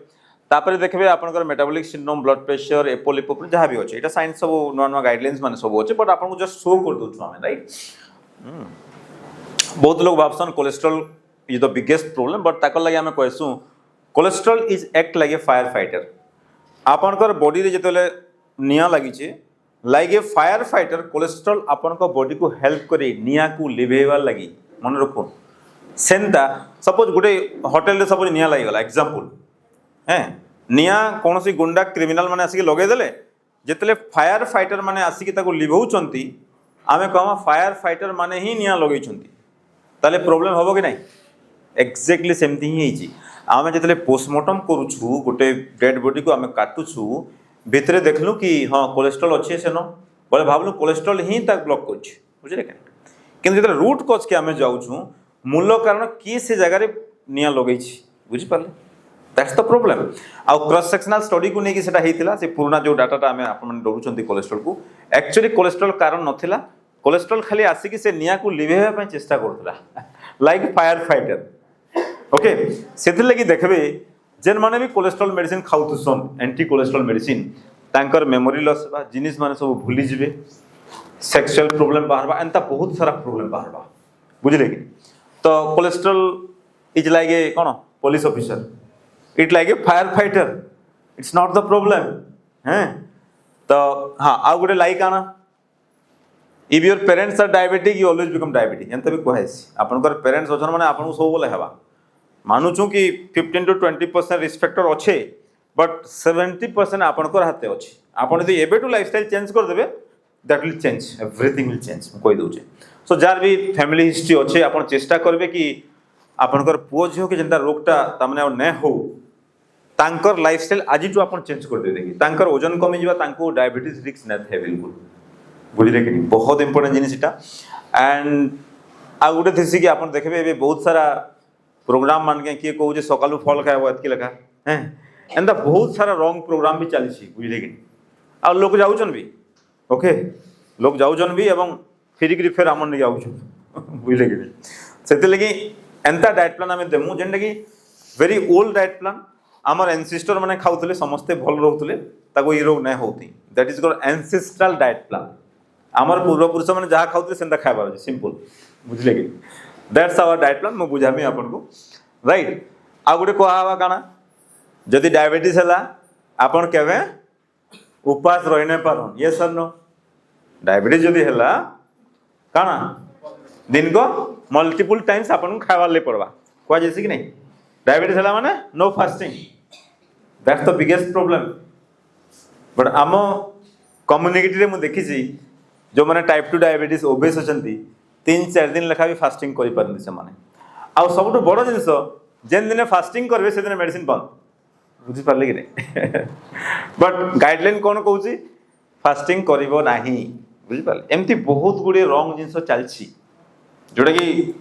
तापर देखबे आपनकर मेटाबॉलिक सिंड्रोम ब्लड प्रेशर एपोलिपोप्रिन जहां भी होचे एटा साइंस सब नवा नवा गाइडलाइंस माने सब होचे बट आपन को जस्ट शो कर दउछु हमें राइट बहुत लोग भाबसन cholesterol is the biggest problem but ताकर लागि हमें कहसु cholesterol is act like a fire fighter आपनकर बॉडी रे जतले निया लागि छे like a fire fighter cholesterol आपनकर बॉडी को हेल्प करे निया को लिभेवा लागि मन रखो सेंता सपोज गुटे होटल रे सपोज निया लागि गला एग्जांपल हैं निया कोनोसी गुंडा क्रिमिनल माने आसी लगे देले जेतले फायर फाइटर माने आसी ताको लिभौचंती आमे कहमा फायर फाइटर माने ही निया लगै छंती ताले प्रॉब्लम होबो कि नाही एक्जेक्टली सेमती ही हिची आमे जेतले पोस्टमार्टम करूछु गुटे डेड बॉडी को आमे काटुछु भितरे देखलु कि हां कोलेस्ट्रॉल अछि सेनो बोले भाबलु कोलेस्ट्रॉल ही ताक ब्लॉक करछि बुझले कि किंतु जेतले रूट कॉज के आमे जाउछु मूल कारण की से जगह रे निया लगै छी बुझि पाले दैट्स द प्रॉब्लम आ क्रॉस सेक्शनल स्टडी को नेकी सेटा हेतिला से पुराना जो डाटाटा आमे आपन मन डरुचंती कोलेस्ट्रॉल को एक्चुअली कोलेस्ट्रॉल कारण नथिला कोलेस्ट्रॉल खाली आसी कि से निया को लिभेवा पय चेष्टा करथला लाइक फायर फाइटर ओके सेति लगी देखबे जेन माने भी कोलेस्ट्रॉल मेडिसिन खाउतुसन एंटी कोलेस्ट्रॉल मेडिसिन तांकर मेमोरी लॉस बा जिनिस माने सब भूली जिवे सेक्सुअल प्रॉब्लम बाहरबा एंता बहुत सारा प्रॉब्लम बाहरबा बुझले कि तो कोलेस्ट्रॉल इज लाइक ए कोन police officer it like a fire fighter it's not the problem हैं तो हां आ गुटे लाइक आना if your parents are diabetic you always become diabetic एंता भी कहैसी आपनकर पेरेंट्स अछन माने आपन सब बोले हेबा मानुछु कि 15 to 20% रिस्क फैक्टर अच्छे बट 70% आपनकर हाथे अच्छे आपन यदि एबे टू लाइफस्टाइल चेंज कर देबे that will change everything will change कोइ दउचे सो जार भी फैमिली हिस्ट्री अच्छे आपन चेष्टा करबे कि आपनकर पुओ झियो के जेंता रोगटा तामने और नै हो तांकर लाइफस्टाइल आजि टू आपन चेंज कर देबे कि तांकर वजन कमी जिबा तांको डायबिटीज रिस्क नै थे बिल्कुल बुझले कि बहुत इंपोर्टेंट जिनिस इटा एंड आ गुटे थिसी कि आपन देखबे एबे बहुत सारा प्रोग्राम मान के किए कहू सकालू फल खाए एतकी लेखा हैं एंता बहुत सारा रॉन्ग प्रोग्राम भी चली बुझले कि आ लोग जाऊन भी ओके लोग जाऊन भी एवं फिरिक फिर आम नहीं जाऊन बुझले कि से लगी एंता डाएट प्लान आम देमु जेनटा कि वेरी ओल्ड डाएट प्लान आमर एनसिस्टर मैंने खाऊले समस्ते भल रोते ताको ये रोग नहीं होती that is called ancestral diet plan आमर पूर्वपुरुष मैंने जहाँ खाऊले से खाइबार अच्छे सिंपल बुझले कि दैट्स आवर डाएट प्लान मुझे बुझामी आपन को राइट आ गुटे कहा काना जदि डायबिटीज है आपन केवे उपास रही नहीं पारन ये सर नो डायबिटीज जदि है काना दिन को मल्टीपल टाइम्स आपन खावार ले पड़वा कोआ जैसे कि नहीं डायबिटीज हला माने no fasting that's the biggest problem but आम कम्युनिटी रे मु देखी जो मैंने टाइप 2 डायबिटीज ओबेस अछंती 3-4 दिन लेखा भी फास्टिंग करि परन से माने आ सबटु बड़ जिंस जेन दिन फास्टिंग करबे से दिन मेडिसिन बंद बुझी पारले कि नहीं बट गाइडलाइन कौन कहूची फास्टिंग करिवो नाही बुझी पारले एमती बहुत गुडे रॉन्ग जिंस चलछि जोटा कि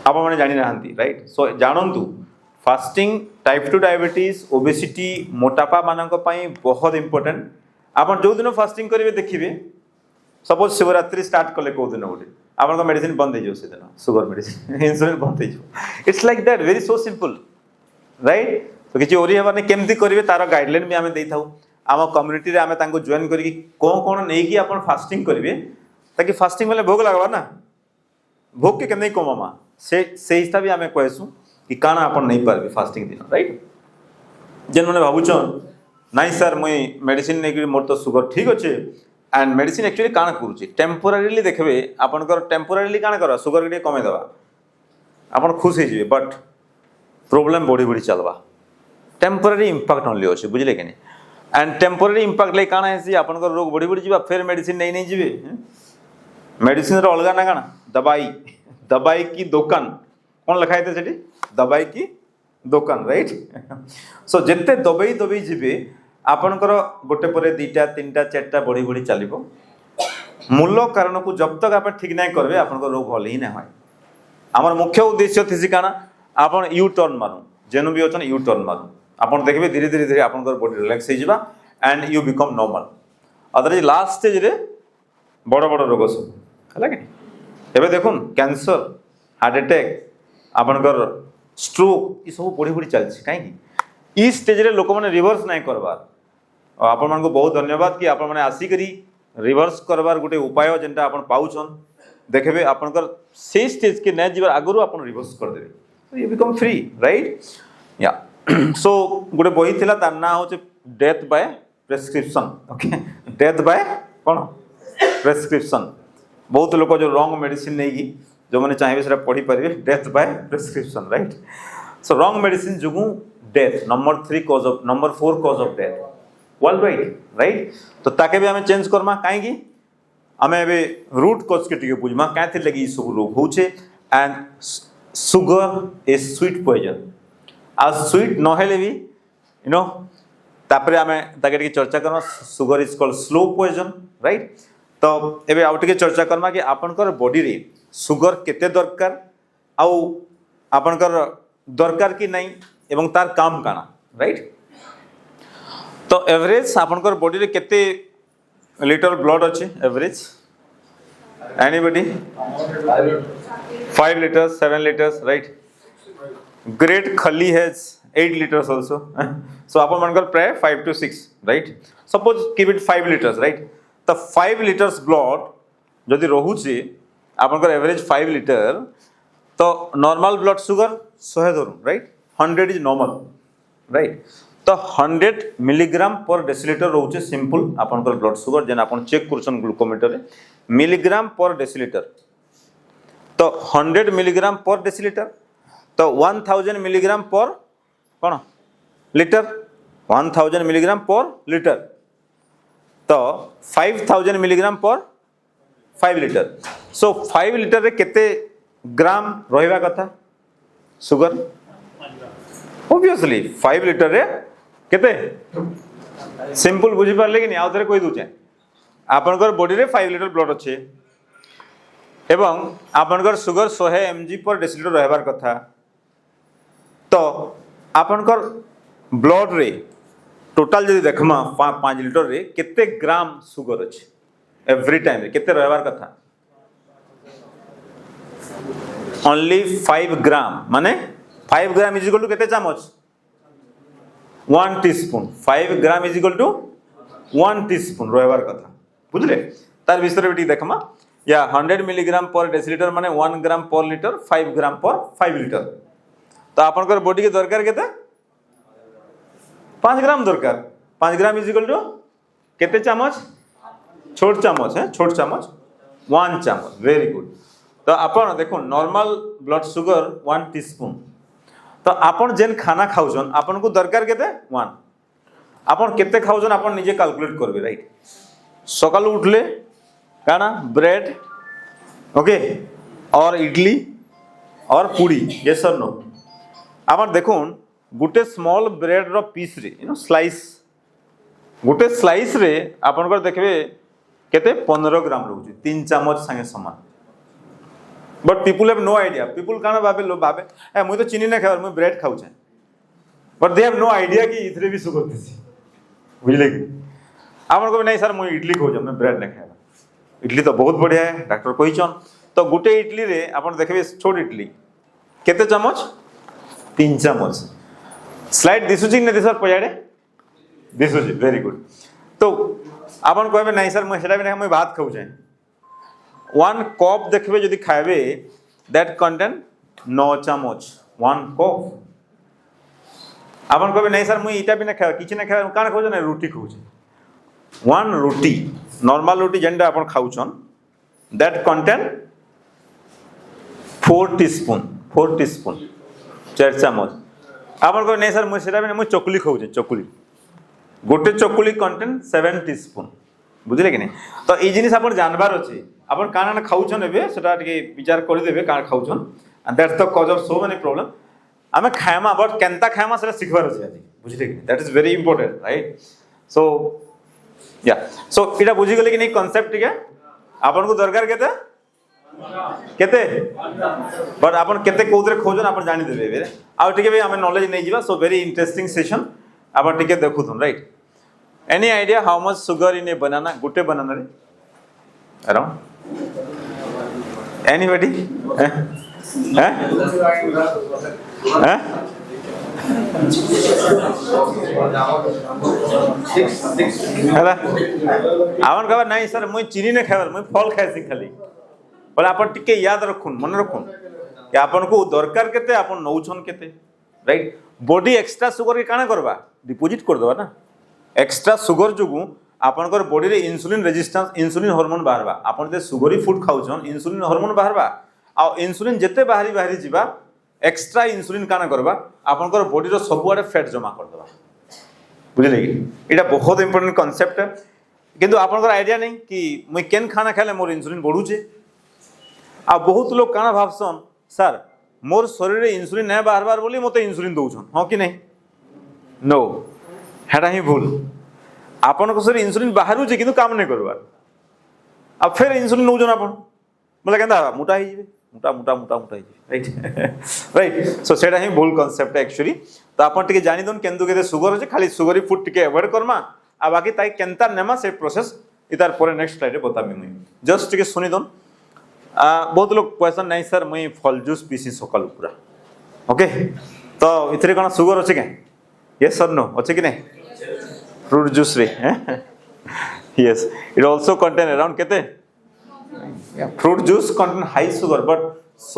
आप मैंने जानी नाहंती राइट सो जानंतु फास्टिंग टाइप 2 डायबिटीज ओबेसिटी मोटापा मानक पई बहुत इंपोर्टेंट आपन जो दिन फास्टिंग करिवे देखिबे सपोज शिवरात्रि स्टार्ट कले को दिन गोटे आपन मेडिसिन बंद हो से दिन सुगर मेडिसिन इंसुलिन बंद हो it's like that very so simple right तो किसी ओरी हेबाने केमती करिवे तार गाइडलाइन भी आमे देई थाउ आम कम्युनिटी रे आमे तांको जॉइन करी कोन कोन नै कि आपन फास्टिंग करिवे ताकि फास्टिंग वाले भोग लागबा ना भोग के केनै कमामा से हिसाब भी आमे कहसु कि काना आपन नहीं पारबे फास्टिंग दिन राइट जेन माने भाबुछन नहीं सर मुई मेडिसिन नै कि मोर तो सुगर ठीक अछि एंड मेडिसिन एक्चुअली काना करूची टेम्पोरारीली देखबे आपनकर टेम्पोरारीली काना करबा सुगर के कमे देबा आपन खुश हे जिवे बट प्रॉब्लम बॉडी बॉडी चलबा टेम्पोरारी इंपैक्ट ओनली अछि बुझले कि नहीं एंड टेम्पोरारी इंपैक्ट ले काना हेसी आपनकर रोग बॉडी बॉडी जिबा फिर मेडिसिन नहीं जिवे मेडिसिन रो अलगा ना काना दवाई की दुकान कौन लिखा है सेठी दवाई की दुकान राइट सो जेते दवाई जिबे आपनकर गोटे परे 2टा 3टा 4टा बड़ी बड़ी चलिबो मूल कारण को जब तक आप ठीक नहीं करबे आपनकर रोग भल ही ना होय हमर मुख्य उद्देश्य थिसी काना आपन यू टर्न मारू जेनु भी अछन यू टर्न मारू आपन देखबे धीरे धीरे आपनकर बॉडी रिलैक्स हो जिबा and you become normal otherwise last stage रे बड़ बड़ रोग सब हला कि एबे देखुन कैंसर हार्ट अटैक आपनकर स्ट्रोक ये सब बड़ी बड़ी चलछि काहे कि ई स्टेज रे लोक माने रिवर्स नहीं करबार आपण मान को बहुत धन्यवाद कि आपण माने आसी करी रिवर्स करबार गोटे उपाय जेंटा आपण पाउछन देखबे आपनकर से स्टेज के नै जीवार आगरु आपण रिवर्स कर देबे तो ये बिकम फ्री राइट या सो गोटे बही थिला तार ना होचे death by prescription okay death by cone prescription बहुत लोग जो रॉन्ग मेडिसिन नहीं की जो मैंने चाहिए से पढ़ी पारे death by prescription right so wrong medicine जुगु death number 4 cause of death world right तो ताके भी हमें चेंज करमा काहे की हमें एबे रूट कॉज के टिके बुझमा काहे लगी सब रोग होचे and sugar is sweet poison आ स्वीट न हेले भी यू नो तापरे हमें ताके टिके चर्चा करमा sugar is called slow poison right तो एबे आउ टिके चर्चा करमा कि आपनकर बॉडी रे सुगर केते दरकार आउ आपनकर दरकार कि नहीं एवं तार काम काना राइट तो एवरेज आपनकर बॉडी रे केते लीटर ब्लड अछि average anybody 5 liters 7 liters right great khali has 8 liters also so आपन मनकर प्राय 5 to 6 right suppose keep it 5 liters right तो 5 liters blood जदि रहुछि आपनकर एवरेज 5 लीटर तो नॉर्मल ब्लड शुगर 100 धरु राइट 100 इज नॉर्मल राइट तो 100 मिलीग्राम पर डेसीलीटर रोचे सिंपल आपनकर ब्लड शुगर जेन आपन चेक करछन ग्लूकोमीटर रे मिलीग्राम पर डेसीलीटर तो 100 मिलीग्राम पर डेसीलीटर तो 1000 मिलीग्राम पर कौन लीटर 1000 मिलीग्राम पर लीटर तो 5000 मिलीग्राम पर 5 लीटर सो 5 लीटर रे केते ग्राम रहिबा कथा शुगर ऑब्वियसली 5 लीटर रे केते सिंपल बुझी पारले कि नहीं आउ थरे कोइ दुचे आपनकर बॉडी रे 5 लीटर ब्लड अच्छे एवं आपनकर शुगर 100 mg पर डेसीलीटर रहबार कथा तो आपनकर ब्लड रे टोटल जदि देखमा 5 लीटर रे केते ग्राम शुगर अच्छे एवरी टाइम रे केते रहबार कथा ओनली 5 ग्राम माने 5 ग्राम इज इक्वल टू केते चम्मच 1 teaspoon 5 gram is equal to 1 teaspoon रहबार कथा बुझले तार विषय में देखमा या 100 मिलीग्राम पर डेसीलीटर माने 1 ग्राम पर लीटर 5 ग्राम पर 5 लीटर तो आपनकर बॉडी के दरकार केते 5 ग्राम दरकार 5 ग्राम इज इक्वल टू केते चम्मच छोट चम्मच है छोट चम्मच 1 चम्मच वेरी गुड तो आपण देखो नॉर्मल ब्लड शुगर 1 टीस्पून तो आपण जेन खाना खाउछन आपण को दरकार केते 1 आपण केते खाउछन आपण निजे कैलकुलेट करबे राइट सकाल उठले काना ब्रेड ओके और इडली और पूरी यस और नो आपण देखुन गुटे स्मॉल ब्रेड रो पीस रे you know slice Gute slice रे आपण को देखबे केते 15 ग्राम रहउची 3 चम्मच संगे समान but people have no idea people काना भाबे ए मुई तो चीनी ना खावर मुई ब्रेड खाउ छे but they have no idea कि इथरे भी शुगर दिसी बुझले कि आपण को नहीं सर मुई इडली खाउ छे मैं ब्रेड ना खावा इडली तो बहुत बढ़िया है डॉक्टर कहिचन तो गुटे इडली रे आपण देखबे छोट इडली केते चम्मच 3 चम्मच स्लाइड दिसुची ने दिसर पयाडे दिसुची वेरी गुड तो आपण कहबे नहीं सर मैं सेटा भी ना मैं भात खाउ छे 1 कप देखबे जदी खाइबे दैट कंटेन 9 चम्मच 1 कप आपण कहबे नहीं सर मैं इटा भी ना खावा किछ ना खावा कान खाउ छे रोटी खाउ छे 1 रोटी नॉर्मल रोटी जेंडा आपण खाउ छन दैट कंटेन 4 टीस्पून 4 चम्मच आपण कहबे नहीं सर मैं सेटा भी ना मैं चकुली खाउ छे चकुली गोटे चकुली कंटेन 7 टीस्पून बुझले कि नहीं तो ये जिनिस आपण जानबार अछि आपण काना खाउछन एबे सेटा टिके विचार करि देबे का खाउछन and that's the cause of so many problem आमे खायमा बट केनता खायमा सेटा सिखबार अछि आज बुझले कि that is very important right so या सो इटा बुझी गेले कि नहीं कांसेप्ट टिके आपण को दरकार केते केते बट आपण केते कोतरे खोजन आपण जानि देबे एबे आ टिके भी हमें नॉलेज नहीं जीवा सो वेरी इंटरेस्टिंग सेशन आपण टिके देखुथुन right any idea how much sugar in a banana गुटे बनाना रे अराउंड एनीबॉडी हैं हला आवन खबर नहीं सर मुई चीनी ने खाबर मुई फल खाइसी खाली बोले आपण टिके याद रखुन मन रखुन कि आपण को दरकार केते आपण नौछन केते राइट बॉडी एक्स्ट्रा शुगर के काना करबा डिपॉजिट कर दवा ना एक्स्ट्रा शुगर जुगु आपनकर बॉडी रे इंसुलिन रेजिस्टेंस इंसुलिन हार्मोन बाहरबा आपन जे शुगरी फूड खाउछन इंसुलिन हार्मोन बाहरबा आ इंसुलिन जेते बाहरी जीवा एक्स्ट्रा इंसुलिन काना करबा आपनकर बॉडी रो सब आडे फैट जमा कर दबा बुझले कि एटा बहुत इंपोर्टेंट कांसेप्ट है किंतु आपनकर आइडिया नहीं कि मैं केन खाना खाले मोर इंसुलिन बढ़ू छे आ बहुत लोग काना भाबसन सर मोर शरीर रे इंसुलिन नै बाहरबार बोली मते इंसुलिन दउछन हां कि नहीं नो हेडा ही भूल आपन को शरीर इंसुलिन बाहरु जे किंतु काम नै करबार अब फिर इंसुलिन नउजन आपन बोले केंदा मोटा ही जेबे मोटा ही राइट राइट सो सेटा ही भूल कांसेप्ट है एक्चुअली तो आपन टिके जानि दोन केंदु केते शुगर होचे खाली शुगरी फूड टिके अवॉइड करमा आ बाकी ताई केंता नेमा से प्रोसेस इतार पर नेक्स्ट स्लाइड रे बतामी मुई जस्ट टिके सुनि दोन बहुत लोग क्वेश्चन नहीं सर मुई फल जूस पीसी सकाल पूरा ओके तो इथरे कोन शुगर होचे के यस और नो होचे कि नहीं फ्रूट जूस रे yes it also contain around kete fruit juice contain high sugar but so